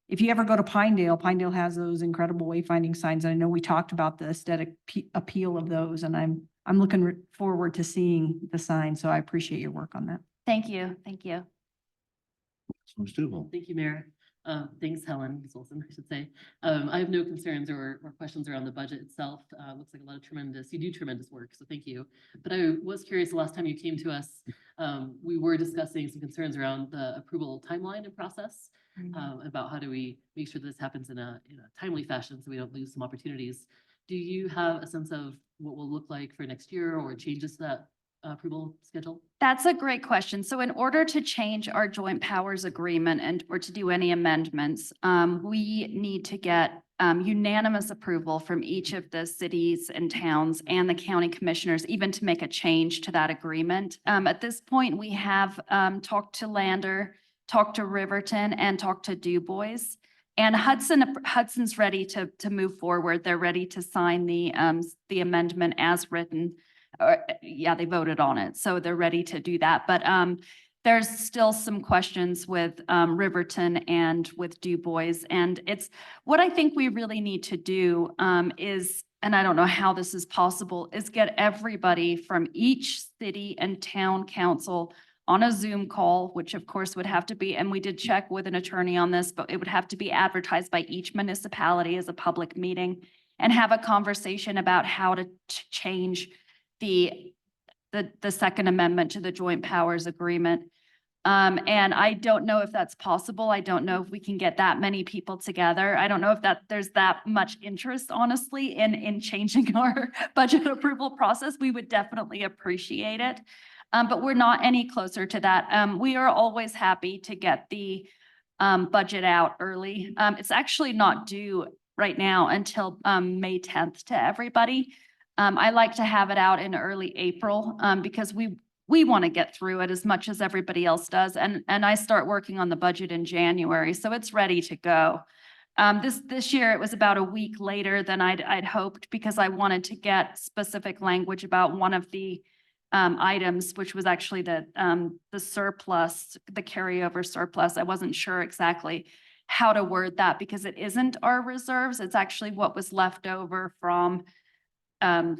Speaker 3: if you ever go to Pinedale has those incredible wayfinding signs. And I know we talked about the aesthetic appeal of those, and I'm looking forward to seeing the sign. So I appreciate your work on that.
Speaker 12: Thank you. Thank you.
Speaker 2: Councilman Stovall.
Speaker 1: Thank you, Mayor. Thanks, Helen, Ms. Olson, I should say. I have no concerns or questions around the budget itself. Looks like you do tremendous work, so thank you. But I was curious, the last time you came to us, we were discussing some concerns around the approval timeline and process, about how do we make sure this happens in a timely fashion so we don't lose some opportunities. Do you have a sense of what will look like for next year or changes to that approval schedule?
Speaker 12: That's a great question. So in order to change our joint powers agreement or to do any amendments, we need to get unanimous approval from each of the cities and towns and the county commissioners, even to make a change to that agreement. At this point, we have talked to Lander, talked to Riverton, and talked to Du Bois. And Hudson's ready to move forward. They're ready to sign the amendment as written. Yeah, they voted on it, so they're ready to do that. But there's still some questions with Riverton and with Du Bois. And it's what I think we really need to do is, and I don't know how this is possible, is get everybody from each city and town council on a Zoom call, which of course would have to be, and we did check with an attorney on this, but it would have to be advertised by each municipality as a public meeting, and have a conversation about how to change the Second Amendment to the Joint Powers Agreement. And I don't know if that's possible. I don't know if we can get that many people together. I don't know if there's that much interest, honestly, in changing our budget approval process. We would definitely appreciate it. But we're not any closer to that. We are always happy to get the budget out early. It's actually not due right now until May 10th to everybody. I like to have it out in early April because we want to get through it as much as everybody else does. And I start working on the budget in January, so it's ready to go. This year it was about a week later than I'd hoped, because I wanted to get specific language about one of the items, which was actually the surplus, the carryover surplus. I wasn't sure exactly how to word that, because it isn't our reserves. It's actually what was left over from I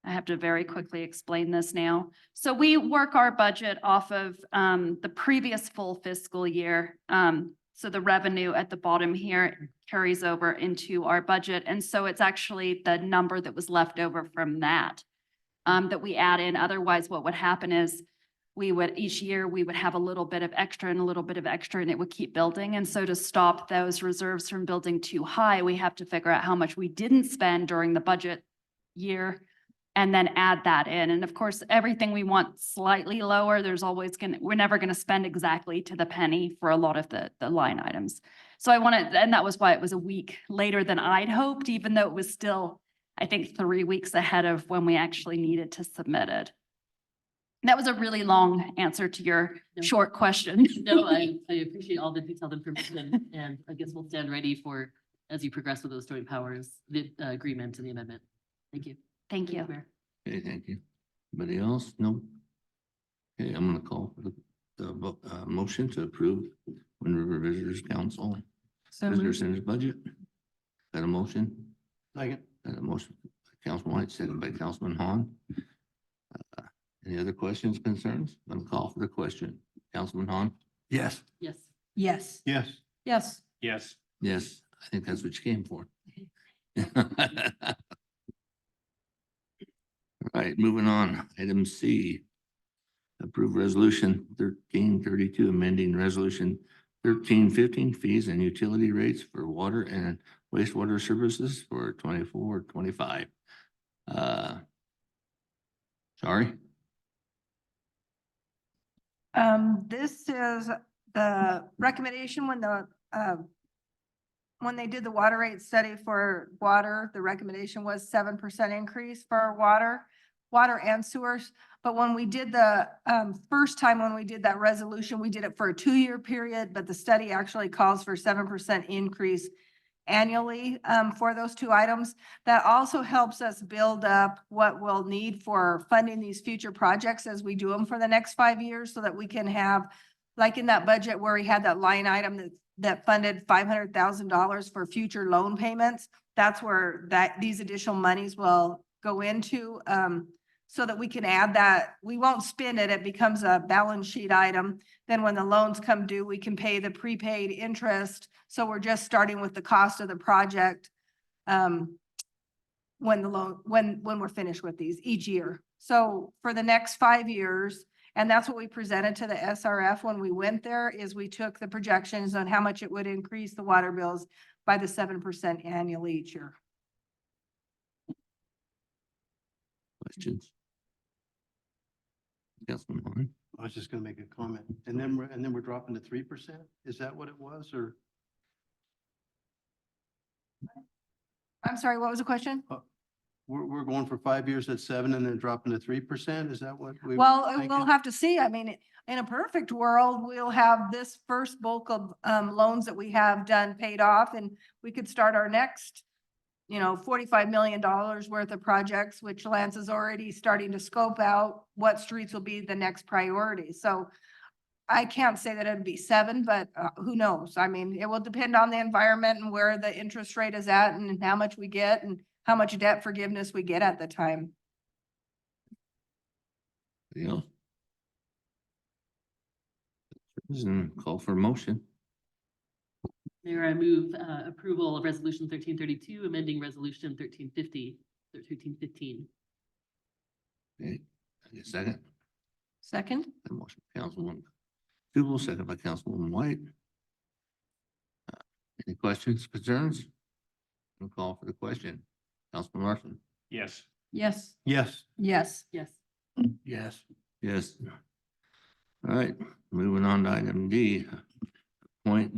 Speaker 12: have to very quickly explain this now. So we work our budget off of the previous full fiscal year. So the revenue at the bottom here carries over into our budget. And so it's actually the number that was left over from that that we add in. Otherwise, what would happen is each year, we would have a little bit of extra and a little bit of extra, and it would keep building. And so to stop those reserves from building too high, we have to figure out how much we didn't spend during the budget year and then add that in. And of course, everything we want slightly lower, we're never gonna spend exactly to the penny for a lot of the line items. So and that was why it was a week later than I'd hoped, even though it was still, I think, 3 weeks ahead of when we actually needed to submit it. That was a really long answer to your
Speaker 1: No.
Speaker 12: short question.
Speaker 1: No, I appreciate all the detailed information, and I guess we'll stand ready for, as you progress with those joint powers, the agreement and the amendment. Thank you.
Speaker 12: Thank you.
Speaker 1: Mayor.
Speaker 2: Okay, thank you. Anybody else? No? Okay, I'm gonna call for motion to approve Wind River Visitors Council
Speaker 4: So
Speaker 2: Visitor
Speaker 4: moved.
Speaker 2: Center's budget. Got a motion?
Speaker 6: Second.
Speaker 2: Got a motion, by Councilman White, second by Councilman Hahn. Any other questions, concerns? I'm gonna call for the question. Councilman Hahn?
Speaker 6: Yes.
Speaker 1: Yes.
Speaker 3: Yes.
Speaker 6: Yes.
Speaker 4: Yes.
Speaker 5: Yes.
Speaker 2: Yes, I think that's what you came for. All right, moving on. Item C. Approve resolution 1332, amending resolution 1315, fees and utility rates for water and wastewater services for 24-25. Sorry,
Speaker 13: This is the recommendation when they did the water rate study for water, the recommendation was 7% increase for water and sewers. But when we did the first time when we did that resolution, we did it for a 2-year period, but the study actually calls for 7% increase annually for those 2 items. That also helps us build up what we'll need for funding these future projects as we do them for the next 5 years, so that we can have, like in that budget where we had that line item that funded $500,000 for future loan payments. That's where these additional monies will go into, so that we can add that. We won't spend it. It becomes a balance sheet item. Then when the loans come due, we can pay the prepaid interest. So we're just starting with the cost of the project when we're finished with these each year. So for the next 5 years, and that's what we presented to the SRF when we went there, is we took the projections on how much it would increase the water bills by the 7% annually each year.
Speaker 2: questions? Councilman Hahn?
Speaker 6: I was just gonna make a comment. And then we're dropping to 3%? Is that what it was, or?
Speaker 13: I'm sorry, what was the question?
Speaker 6: We're going for 5 years at 7 and then dropping to 3%? Is that what we? were
Speaker 13: Well,
Speaker 6: thinking?
Speaker 13: we'll have to see. I mean, in a perfect world, we'll have this first bulk of loans that we have done paid off, and we could start our next, $45 million worth of projects, which Lance is already starting to scope out what streets will be the next priority. So I can't say that it'd be 7, but who knows? I mean, it will depend on the environment and where the interest rate is at and how much we get and how much debt forgiveness we get at the time.
Speaker 2: Anything else? And call for a motion.
Speaker 1: Mayor, I move approval of resolution 1332, amending resolution 1315.
Speaker 2: Okay, I get a second.
Speaker 3: Second?
Speaker 2: The motion, Councilwoman Tubal, second by Councilwoman White. Any questions, concerns? We'll call for the question. Councilman Larson?
Speaker 5: Yes.
Speaker 4: Yes.
Speaker 6: Yes.
Speaker 3: Yes.
Speaker 1: Yes.
Speaker 6: Yes.
Speaker 2: Yes. All right, moving on to item D. Appoint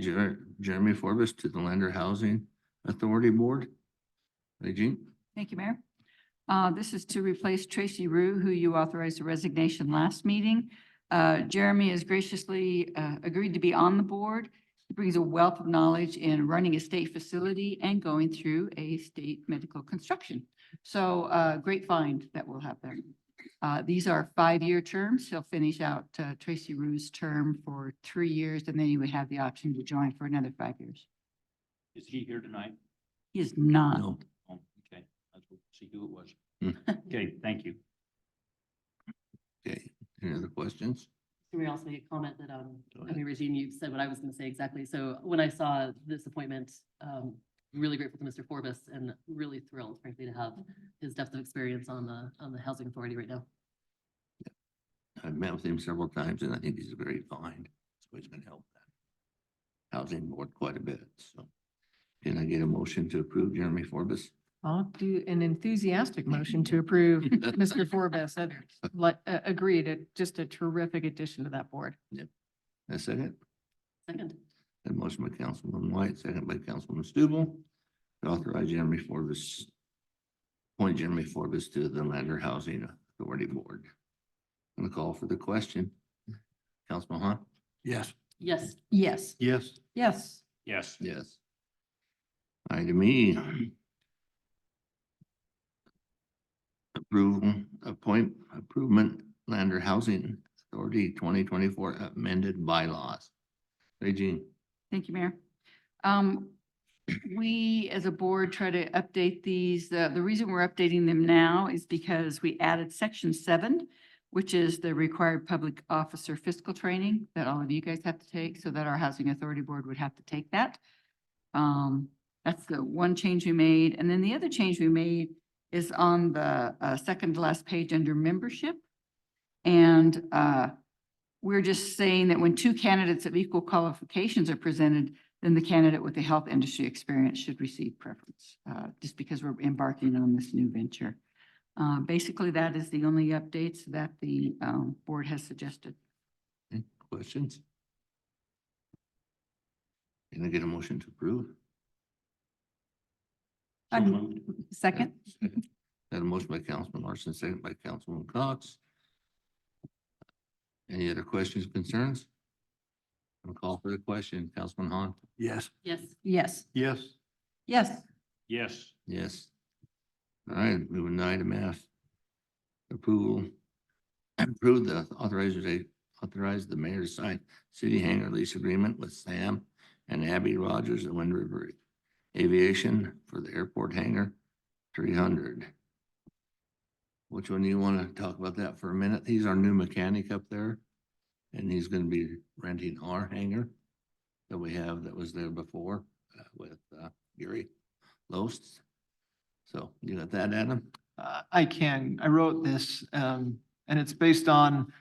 Speaker 2: Jeremy Forbes to the Lander Housing Authority Board. Jean?
Speaker 7: Thank you, Mayor. This is to replace Tracy Rue, who you authorized a resignation last meeting. Jeremy has graciously agreed to be on the board. He brings a wealth of knowledge in running a state facility and going through a state medical construction. So great find that we'll have there. These are 5-year terms. He'll finish out Tracy Rue's term for 3 years, and then he would have the option to join for another 5 years.
Speaker 5: Is he here tonight?
Speaker 7: He is not.
Speaker 2: No.
Speaker 5: Oh, okay. Let's see who it was.
Speaker 2: Hmm.
Speaker 5: Okay, thank you.
Speaker 2: Okay, any other questions?
Speaker 1: Can we also make a comment that,
Speaker 2: Go
Speaker 1: I
Speaker 2: ahead.
Speaker 1: mean, Regine, you said what I was gonna say exactly. So when I saw this appointment, really grateful to Mr. Forbes and really thrilled, frankly, to have his depth of experience on the housing authority right now.
Speaker 2: I've met with him several times and I think he's a great find. So he's gonna help that housing board quite a bit, so. Can I get a motion to approve Jeremy Forbes?
Speaker 4: I'll do an enthusiastic motion to approve Mr. Forbes. Agreed, just a terrific addition to that board.
Speaker 2: A second?
Speaker 1: Second.
Speaker 2: A motion by Councilman White, second by Councilman Stubble. To authorize Jeremy Forbes, appoint Jeremy Forbes to the Lander Housing Authority Board. I'm gonna call for the question. Councilman Hahn?
Speaker 6: Yes.
Speaker 1: Yes.
Speaker 3: Yes.
Speaker 6: Yes.
Speaker 3: Yes.
Speaker 5: Yes.
Speaker 2: Yes. Item E. Approval, improvement Lander Housing Authority 2024 amended bylaws. Regine.
Speaker 7: Thank you, Mayor. We, as a board, try to update these. The reason we're updating them now is because we added section 7, which is the required public officer fiscal training that all of you guys have to take, so that our housing authority board would have to take that. That's the one change we made. And then the other change we made is on the second to last page under membership. And we're just saying that when 2 candidates of equal qualifications are presented, then the candidate with the health industry experience should receive preference, just because we're embarking on this new venture. Basically, that is the only updates that the board has suggested.
Speaker 2: Any questions? Can I get a motion to approve?
Speaker 3: Second.
Speaker 2: Got a motion by Councilman Larson, second by Councilman Cox. Any other questions, concerns? I'll call for the question. Councilman Hahn?
Speaker 6: Yes.
Speaker 1: Yes.
Speaker 3: Yes.
Speaker 6: Yes.
Speaker 3: Yes.
Speaker 5: Yes.
Speaker 2: Yes. All right, moving to item F. Approval. Approve the authorize the mayor to sign city hangar lease agreement with Sam and Abby Rogers at Wind River Aviation for the airport hangar 300. Which one do you want to talk about that for a minute? He's our new mechanic up there. And he's going to be renting our hangar that we have that was there before with Gary Loest. So you got that, Adam?
Speaker 11: I can. I wrote this, and it's based on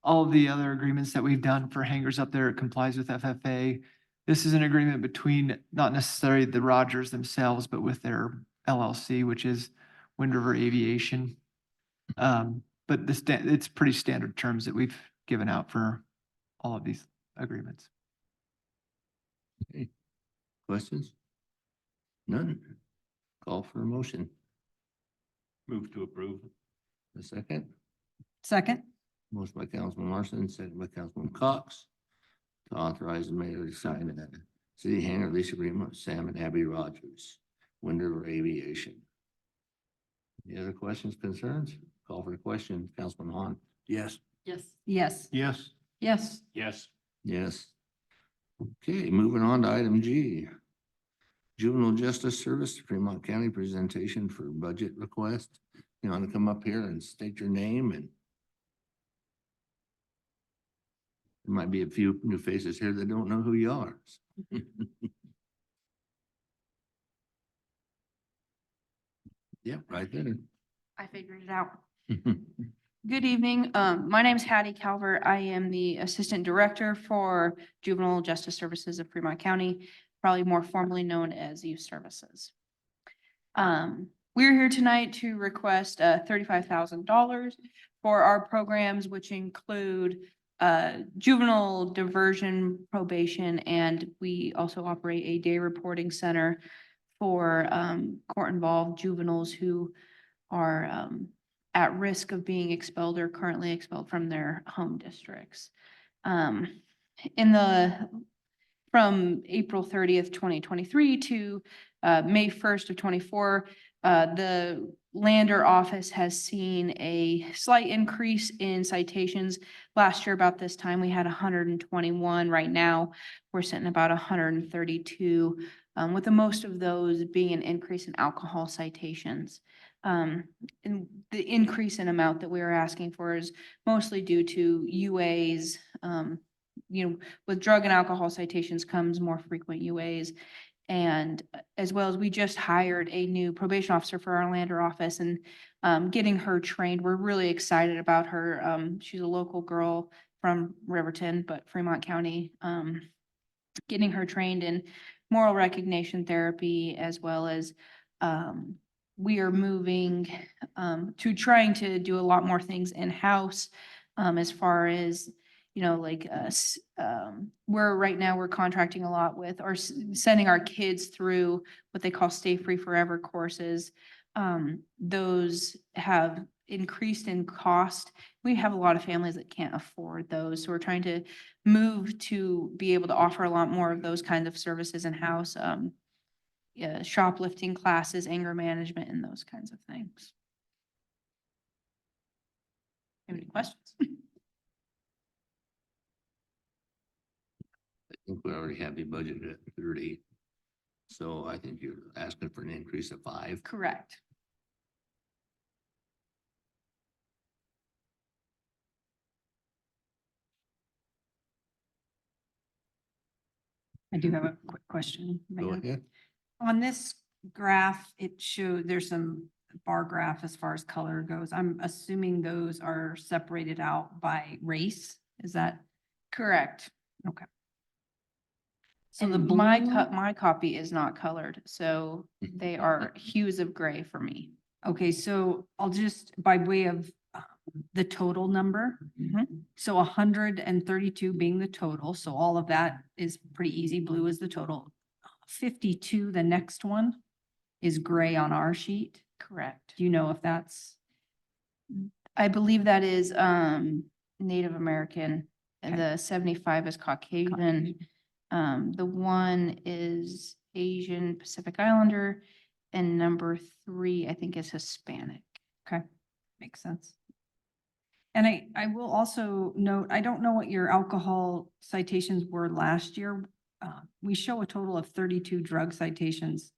Speaker 11: all of the other agreements that we've done for hangars up there. It complies with FFA. This is an agreement between not necessarily the Rogers themselves, but with their LLC, which is Wind River Aviation. But it's pretty standard terms that we've given out for all of these agreements.
Speaker 2: Okay. Questions? None. Call for a motion.
Speaker 5: Move to approve.
Speaker 2: A second.
Speaker 3: Second.
Speaker 2: Motion by Councilman Larson, second by Councilman Cox. To authorize the mayor to sign a city hangar lease agreement with Sam and Abby Rogers, Wind River Aviation. Any other questions, concerns? Call for the question. Councilman Hahn?
Speaker 6: Yes.
Speaker 1: Yes.
Speaker 3: Yes.
Speaker 6: Yes.
Speaker 3: Yes.
Speaker 5: Yes.
Speaker 2: Yes. Okay, moving on to item G. Juvenile Justice Service, Fremont County presentation for budget request. You want to come up here and state your name, and there might be a few new faces here that don't know who you are. Yep, right there.
Speaker 14: I figured it out. Good evening. My name is Hattie Calvert. I am the Assistant Director for Juvenile Justice Services of Fremont County, probably more formally known as Youth Services. We're here tonight to request $35,000 for our programs, which include juvenile diversion, probation, and we also operate a day reporting center for court-involved juveniles who are at risk of being expelled or currently expelled from their home districts. From April 30th, 2023 to May 1st of 24, the Lander office has seen a slight increase in citations. Last year, about this time, we had 121. Right now, we're sitting about 132, with the most of those being an increase in alcohol citations. And the increase in amount that we are asking for is mostly due to UAs. With drug and alcohol citations comes more frequent UAs. And as well as we just hired a new probation officer for our Lander office and getting her trained. We're really excited about her. She's a local girl from Riverton, but Fremont County. Getting her trained in moral recognition therapy as well as we are moving to trying to do a lot more things in-house as far as, you know, like right now we're contracting a lot with or sending our kids through what they call Stay Free Forever courses. Those have increased in cost. We have a lot of families that can't afford those. So we're trying to move to be able to offer a lot more of those kinds of services in-house. Yeah, shoplifting classes, anger management, and those kinds of things. Any questions?
Speaker 2: I think we already have the budget at 30. So I think you're asking for an increase of 5.
Speaker 14: Correct.
Speaker 3: I do have a quick question.
Speaker 2: Go
Speaker 3: Megan.
Speaker 2: ahead.
Speaker 3: On this graph, it showed there's some bar graph as far as color goes. I'm assuming those are separated out by race. Is that
Speaker 14: Correct.
Speaker 3: okay? So the
Speaker 14: And
Speaker 3: blue,
Speaker 14: my copy is not colored, so they are hues of gray for me.
Speaker 3: okay, so I'll just, by way of the total number. So 132 being the total, so all of that is pretty easy. Blue is the total. 52, the next one, is gray on our sheet.
Speaker 14: Correct.
Speaker 3: Do you know if that's,
Speaker 14: I believe that is Native American and
Speaker 3: Okay.
Speaker 14: the 75 is Caucasian. The one is Asian Pacific Islander and number 3, I think, is Hispanic.
Speaker 3: okay, makes sense. And I will also note, I don't know what your alcohol citations were last year. We show a total of 32 drug citations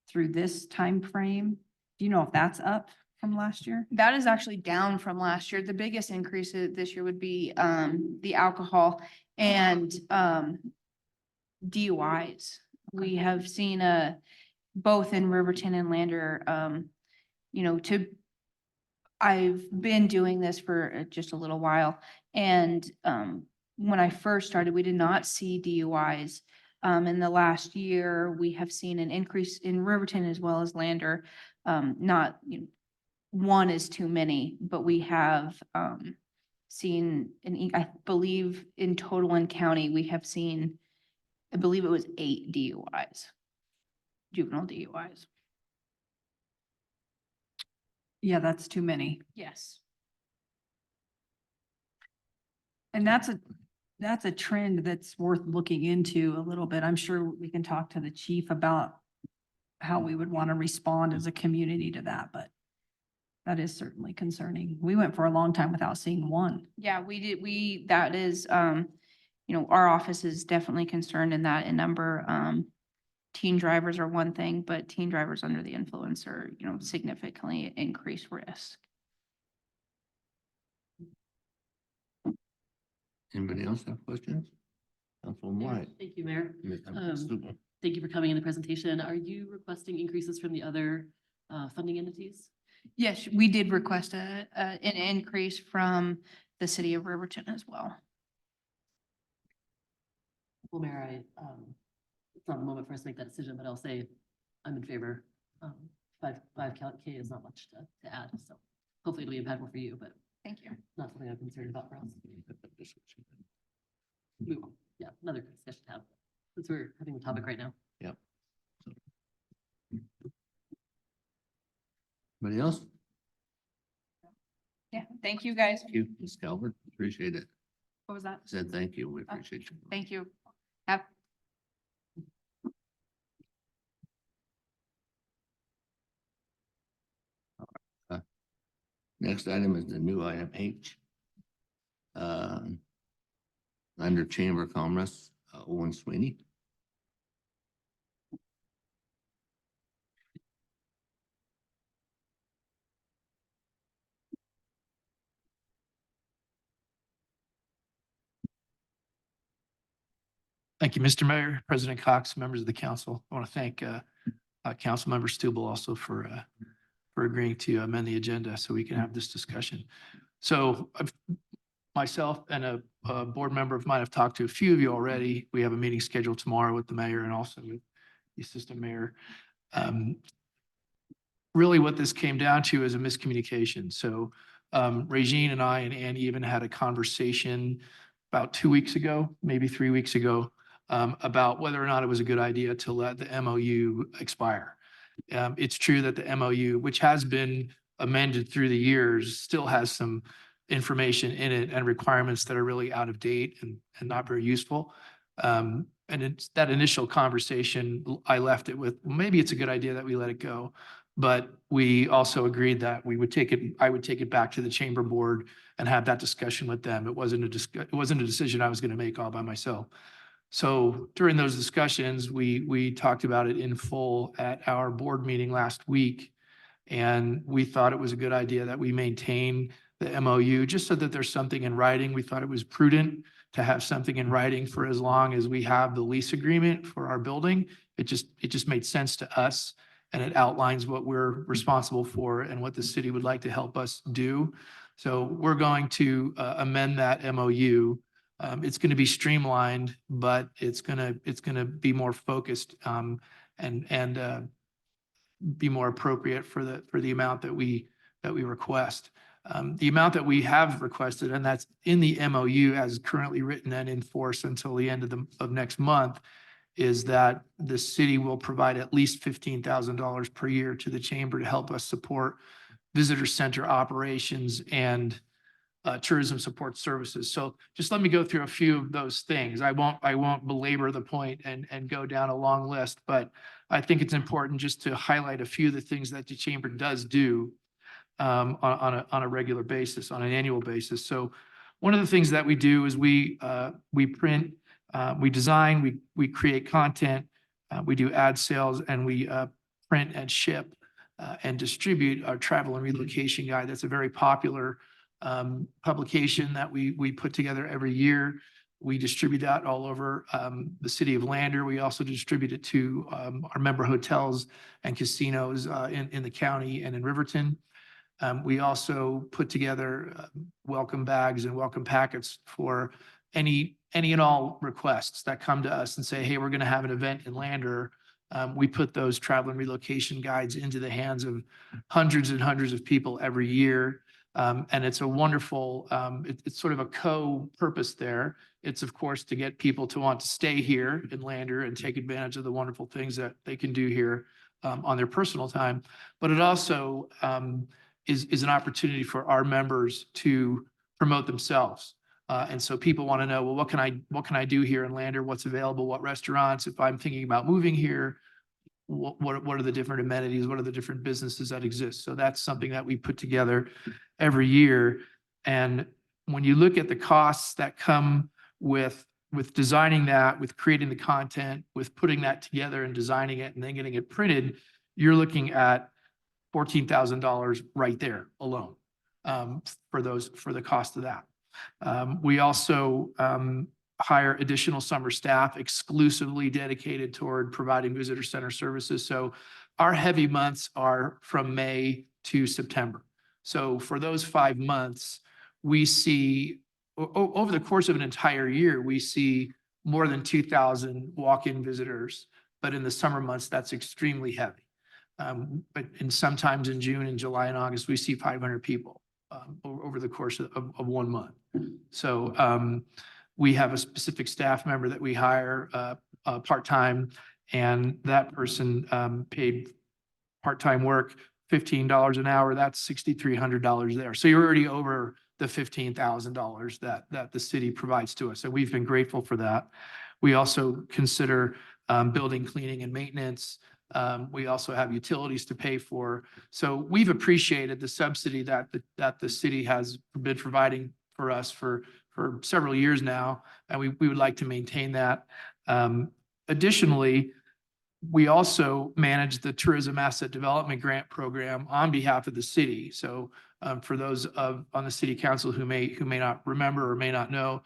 Speaker 3: through this time frame. Do you know if that's up from last year?
Speaker 14: That is actually down from last year. The biggest increase this year would be the alcohol and DUIs. We have seen both in Riverton and Lander, you know, I've been doing this for just a little while. And when I first started, we did not see DUIs. In the last year, we have seen an increase in Riverton as well as Lander. Not, you know, one is too many, but we have seen, I believe in total in county, we have seen, I believe it was 8 DUIs, juvenile DUIs.
Speaker 3: Yeah, that's too many.
Speaker 14: Yes.
Speaker 3: And that's a trend that's worth looking into a little bit. I'm sure we can talk to the chief about how we would want to respond as a community to that, but that is certainly concerning. We went for a long time without seeing one.
Speaker 14: Yeah, that is, you know, our office is definitely concerned in that number. Teen drivers are one thing, but teen drivers under the influence are, you know, significantly increased risk.
Speaker 2: Anybody else have questions? Councilman White.
Speaker 1: Thank you, Mayor.
Speaker 2: Super.
Speaker 1: Thank you for coming in the presentation. Are you requesting increases from the other funding entities?
Speaker 14: Yes, we did request an increase from the city of Riverton as well.
Speaker 1: Well, Mayor, it's not the moment for us to make that decision, but I'll say I'm in favor. 5K is not much to add, so hopefully it'll be impactful for you, but
Speaker 14: Thank you.
Speaker 1: not something I'm concerned about for us. Move on. Yeah, another discussion to have, since we're having the topic right now.
Speaker 2: Yep. Anybody else?
Speaker 14: Yeah, thank you, guys.
Speaker 2: Thank you, Ms. Calvert. Appreciate it.
Speaker 14: What was that?
Speaker 2: Said thank you. We appreciate you.
Speaker 14: Thank you. Have
Speaker 2: Next item is the new item H. Under Chamber of Commerce, Owen Sweeney.
Speaker 15: Thank you, Mr. Mayor, President Cox, members of the council. I want to thank Councilmember Stubble also for agreeing to amend the agenda so we can have this discussion. So myself and a board member of mine have talked to a few of you already. We have a meeting scheduled tomorrow with the mayor and also with the assistant mayor. Really what this came down to is a miscommunication. So Regine and I and Annie even had a conversation about 2 weeks ago, maybe 3 weeks ago, about whether or not it was a good idea to let the MOU expire. It's true that the MOU, which has been amended through the years, still has some information in it and requirements that are really out of date and not very useful. And it's that initial conversation, I left it with, well, maybe it's a good idea that we let it go. But we also agreed that I would take it back to the chamber board and have that discussion with them. It wasn't a decision I was going to make all by myself. So during those discussions, we talked about it in full at our board meeting last week. And we thought it was a good idea that we maintain the MOU just so that there's something in writing. We thought it was prudent to have something in writing for as long as we have the lease agreement for our building. It just made sense to us, and it outlines what we're responsible for and what the city would like to help us do. So we're going to amend that MOU. It's going to be streamlined, but it's going to be more focused and be more appropriate for the amount that we request. The amount that we have requested, and that's in the MOU as currently written and in force until the end of next month, is that the city will provide at least $15,000 per year to the chamber to help us support visitor center operations and tourism support services. So just let me go through a few of those things. I won't belabor the point and go down a long list, but I think it's important just to highlight a few of the things that the chamber does do on a regular basis, on an annual basis. So one of the things that we do is we print, we design, we create content, we do ad sales, and we print and ship and distribute our travel and relocation guide. That's a very popular publication that we put together every year. We distribute that all over the city of Lander. We also distribute it to our member hotels and casinos in the county and in Riverton. We also put together welcome bags and welcome packets for any and all requests that come to us and say, hey, we're going to have an event in Lander. We put those travel and relocation guides into the hands of hundreds and hundreds of people every year. And it's a wonderful, it's sort of a co-purpose there. It's of course to get people to want to stay here in Lander and take advantage of the wonderful things that they can do here on their personal time. But it also is an opportunity for our members to promote themselves. And so people want to know, well, what can I do here in Lander? What's available? What restaurants? If I'm thinking about moving here, what are the different amenities? What are the different businesses that exist? So that's something that we put together every year. And when you look at the costs that come with designing that, with creating the content, with putting that together and designing it and then getting it printed, you're looking at $14,000 right there alone for the cost of that. We also hire additional summer staff exclusively dedicated toward providing visitor center services. So our heavy months are from May to September. So for those 5 months, we see over the course of an entire year, we see more than 2,000 walk-in visitors. But in the summer months, that's extremely heavy. But sometimes in June and July and August, we see 500 people over the course of 1 month. So we have a specific staff member that we hire part-time, and that person paid part-time work $15 an hour. That's $6,300 there. So you're already over the $15,000 that the city provides to us. So we've been grateful for that. We also consider building cleaning and maintenance. We also have utilities to pay for. So we've appreciated the subsidy that the city has been providing for us for several years now, and we would like to maintain that. Additionally, we also manage the Tourism Asset Development Grant Program on behalf of the city. So for those on the city council who may not remember or may not know,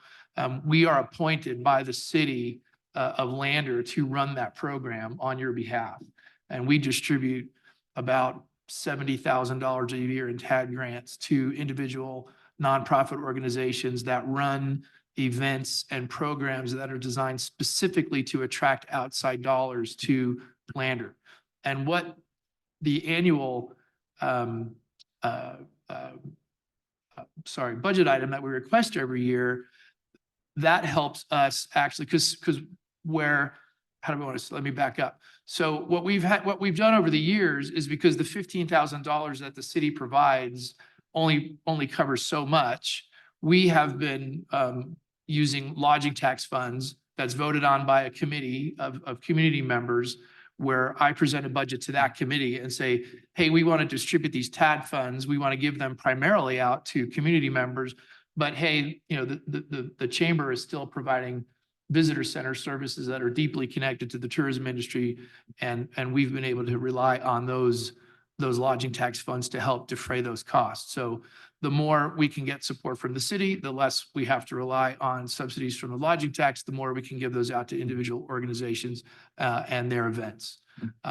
Speaker 15: we are appointed by the city of Lander to run that program on your behalf. And we distribute about $70,000 a year in TAD grants to individual nonprofit organizations that run events and programs that are designed specifically to attract outside dollars to Lander. And what the annual budget item that we request every year, that helps us actually, because how do we want to, let me back up. So what we've done over the years is because the $15,000 that the city provides only covers so much, we have been using lodging tax funds that's voted on by a committee of community members, where I present a budget to that committee and say, hey, we want to distribute these TAD funds. We want to give them primarily out to community members. But hey, the chamber is still providing visitor center services that are deeply connected to the tourism industry. And we've been able to rely on those lodging tax funds to help defray those costs. So the more we can get support from the city, the less we have to rely on subsidies from the lodging tax, the more we can give those out to individual organizations and their events.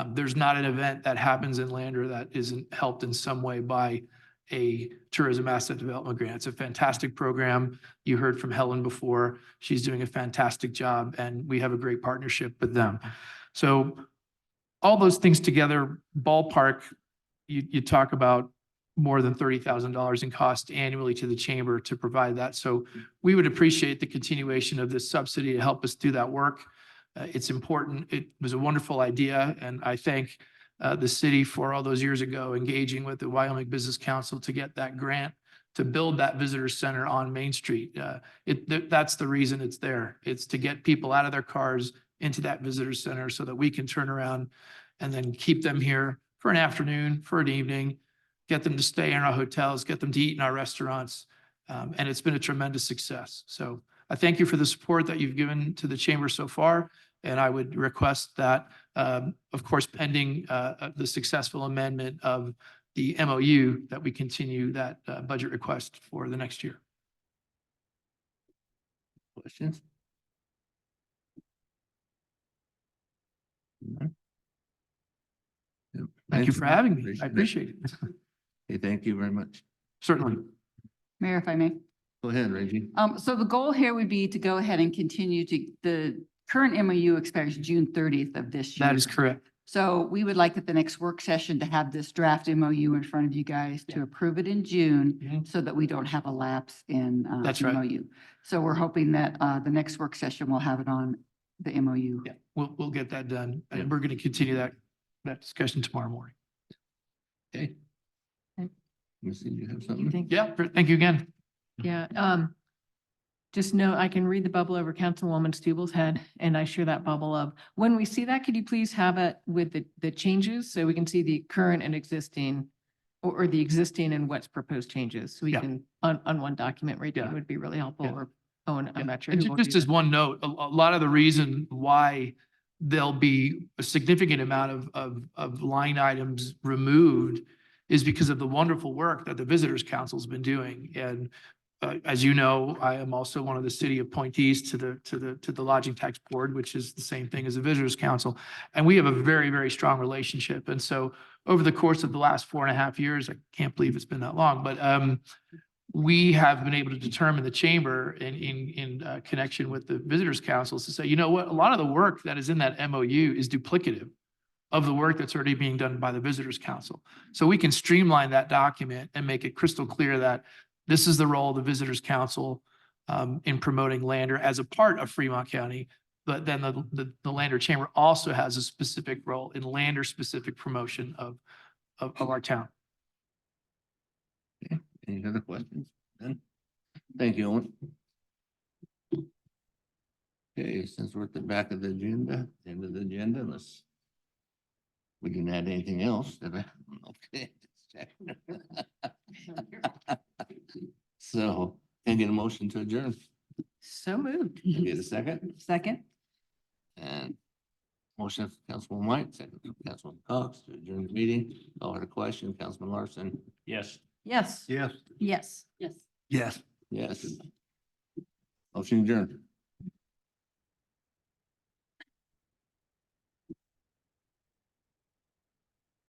Speaker 15: There's not an event that happens in Lander that isn't helped in some way by a tourism asset development grant. It's a fantastic program. You heard from Helen before. She's doing a fantastic job, and we have a great partnership with them. So all those things together, ballpark, you talk about more than $30,000 in cost annually to the chamber to provide that. So we would appreciate the continuation of this subsidy to help us do that work. It's important. It was a wonderful idea, and I thank the city for all those years ago engaging with the Wyoming Business Council to get that grant to build that visitor center on Main Street. That's the reason it's there. It's to get people out of their cars into that visitor center so that we can turn around and then keep them here for an afternoon, for an evening, get them to stay in our hotels, get them to eat in our restaurants. And it's been a tremendous success. So I thank you for the support that you've given to the chamber so far. And I would request that, of course, pending the successful amendment of the MOU, that we continue that budget request for the next year.
Speaker 2: Questions? None? Yep.
Speaker 15: Thank you
Speaker 2: Thanks,
Speaker 15: for
Speaker 2: Matt.
Speaker 15: having me. I appreciate it.
Speaker 2: Okay, thank you very much.
Speaker 15: Certainly.
Speaker 7: Mayor, if I may.
Speaker 2: Go ahead, Reggie.
Speaker 7: So the goal here would be to go ahead and continue the current MOU expires June 30th of this year.
Speaker 15: That is correct.
Speaker 7: So we would like at the next work session to have this draft MOU in front of you guys to approve it in June,
Speaker 15: Mhm.
Speaker 7: so that we don't have a lapse in
Speaker 15: That's
Speaker 7: the
Speaker 15: right.
Speaker 7: MOU. So we're hoping that the next work session will have it on the MOU.
Speaker 15: Yeah, we'll get that done.
Speaker 2: Yeah.
Speaker 15: And we're going to continue that discussion tomorrow morning.
Speaker 2: Okay.
Speaker 4: Okay.
Speaker 2: Missy, you have something?
Speaker 4: Thank
Speaker 15: Yeah, thank you again.
Speaker 4: Yeah, just know I can read the bubble over Councilwoman Stuble's head, and I share that bubble of, when we see that, could you please have it with the changes so we can see the current and existing, or the existing and what's proposed changes? So we
Speaker 15: Yeah.
Speaker 4: can, on one document, right,
Speaker 15: Yeah.
Speaker 4: that would be really helpful,
Speaker 15: Yeah.
Speaker 4: or, oh, and I'm not sure.
Speaker 15: And
Speaker 4: who will
Speaker 15: just
Speaker 4: do
Speaker 15: as
Speaker 4: that.
Speaker 15: one note, a lot of the reason why there'll be a significant amount of line items removed is because of the wonderful work that the Visitors Council's been doing. And as you know, I am also one of the city appointees to the Lodging Tax Board, which is the same thing as the Visitors Council. And we have a very, very strong relationship. And so over the course of the last 4.5 years, I can't believe it's been that long, but we have been able to determine the chamber in connection with the Visitors Councils to say, you know what, a lot of the work that is in that MOU is duplicative of the work that's already being done by the Visitors Council. So we can streamline that document and make it crystal clear that this is the role of the Visitors Council in promoting Lander as a part of Fremont County. But then the Lander Chamber also has a specific role in Lander-specific promotion of our town.
Speaker 2: Okay. Any other questions? None? Thank you, Owen. Okay, since we're at the back of the agenda, end of the agenda, unless we didn't add anything else, did I? Okay. So, can I get a motion to adjourn?
Speaker 4: So moved.
Speaker 2: Can I get a second?
Speaker 3: Second?
Speaker 2: And motion from Councilman White, second from Councilman Cox to adjourn the meeting. Call her a question, Councilman Larson.
Speaker 5: Yes.
Speaker 3: Yes.
Speaker 6: Yes.
Speaker 3: Yes.
Speaker 1: Yes.
Speaker 6: Yes.
Speaker 2: Yes. Motion adjourned.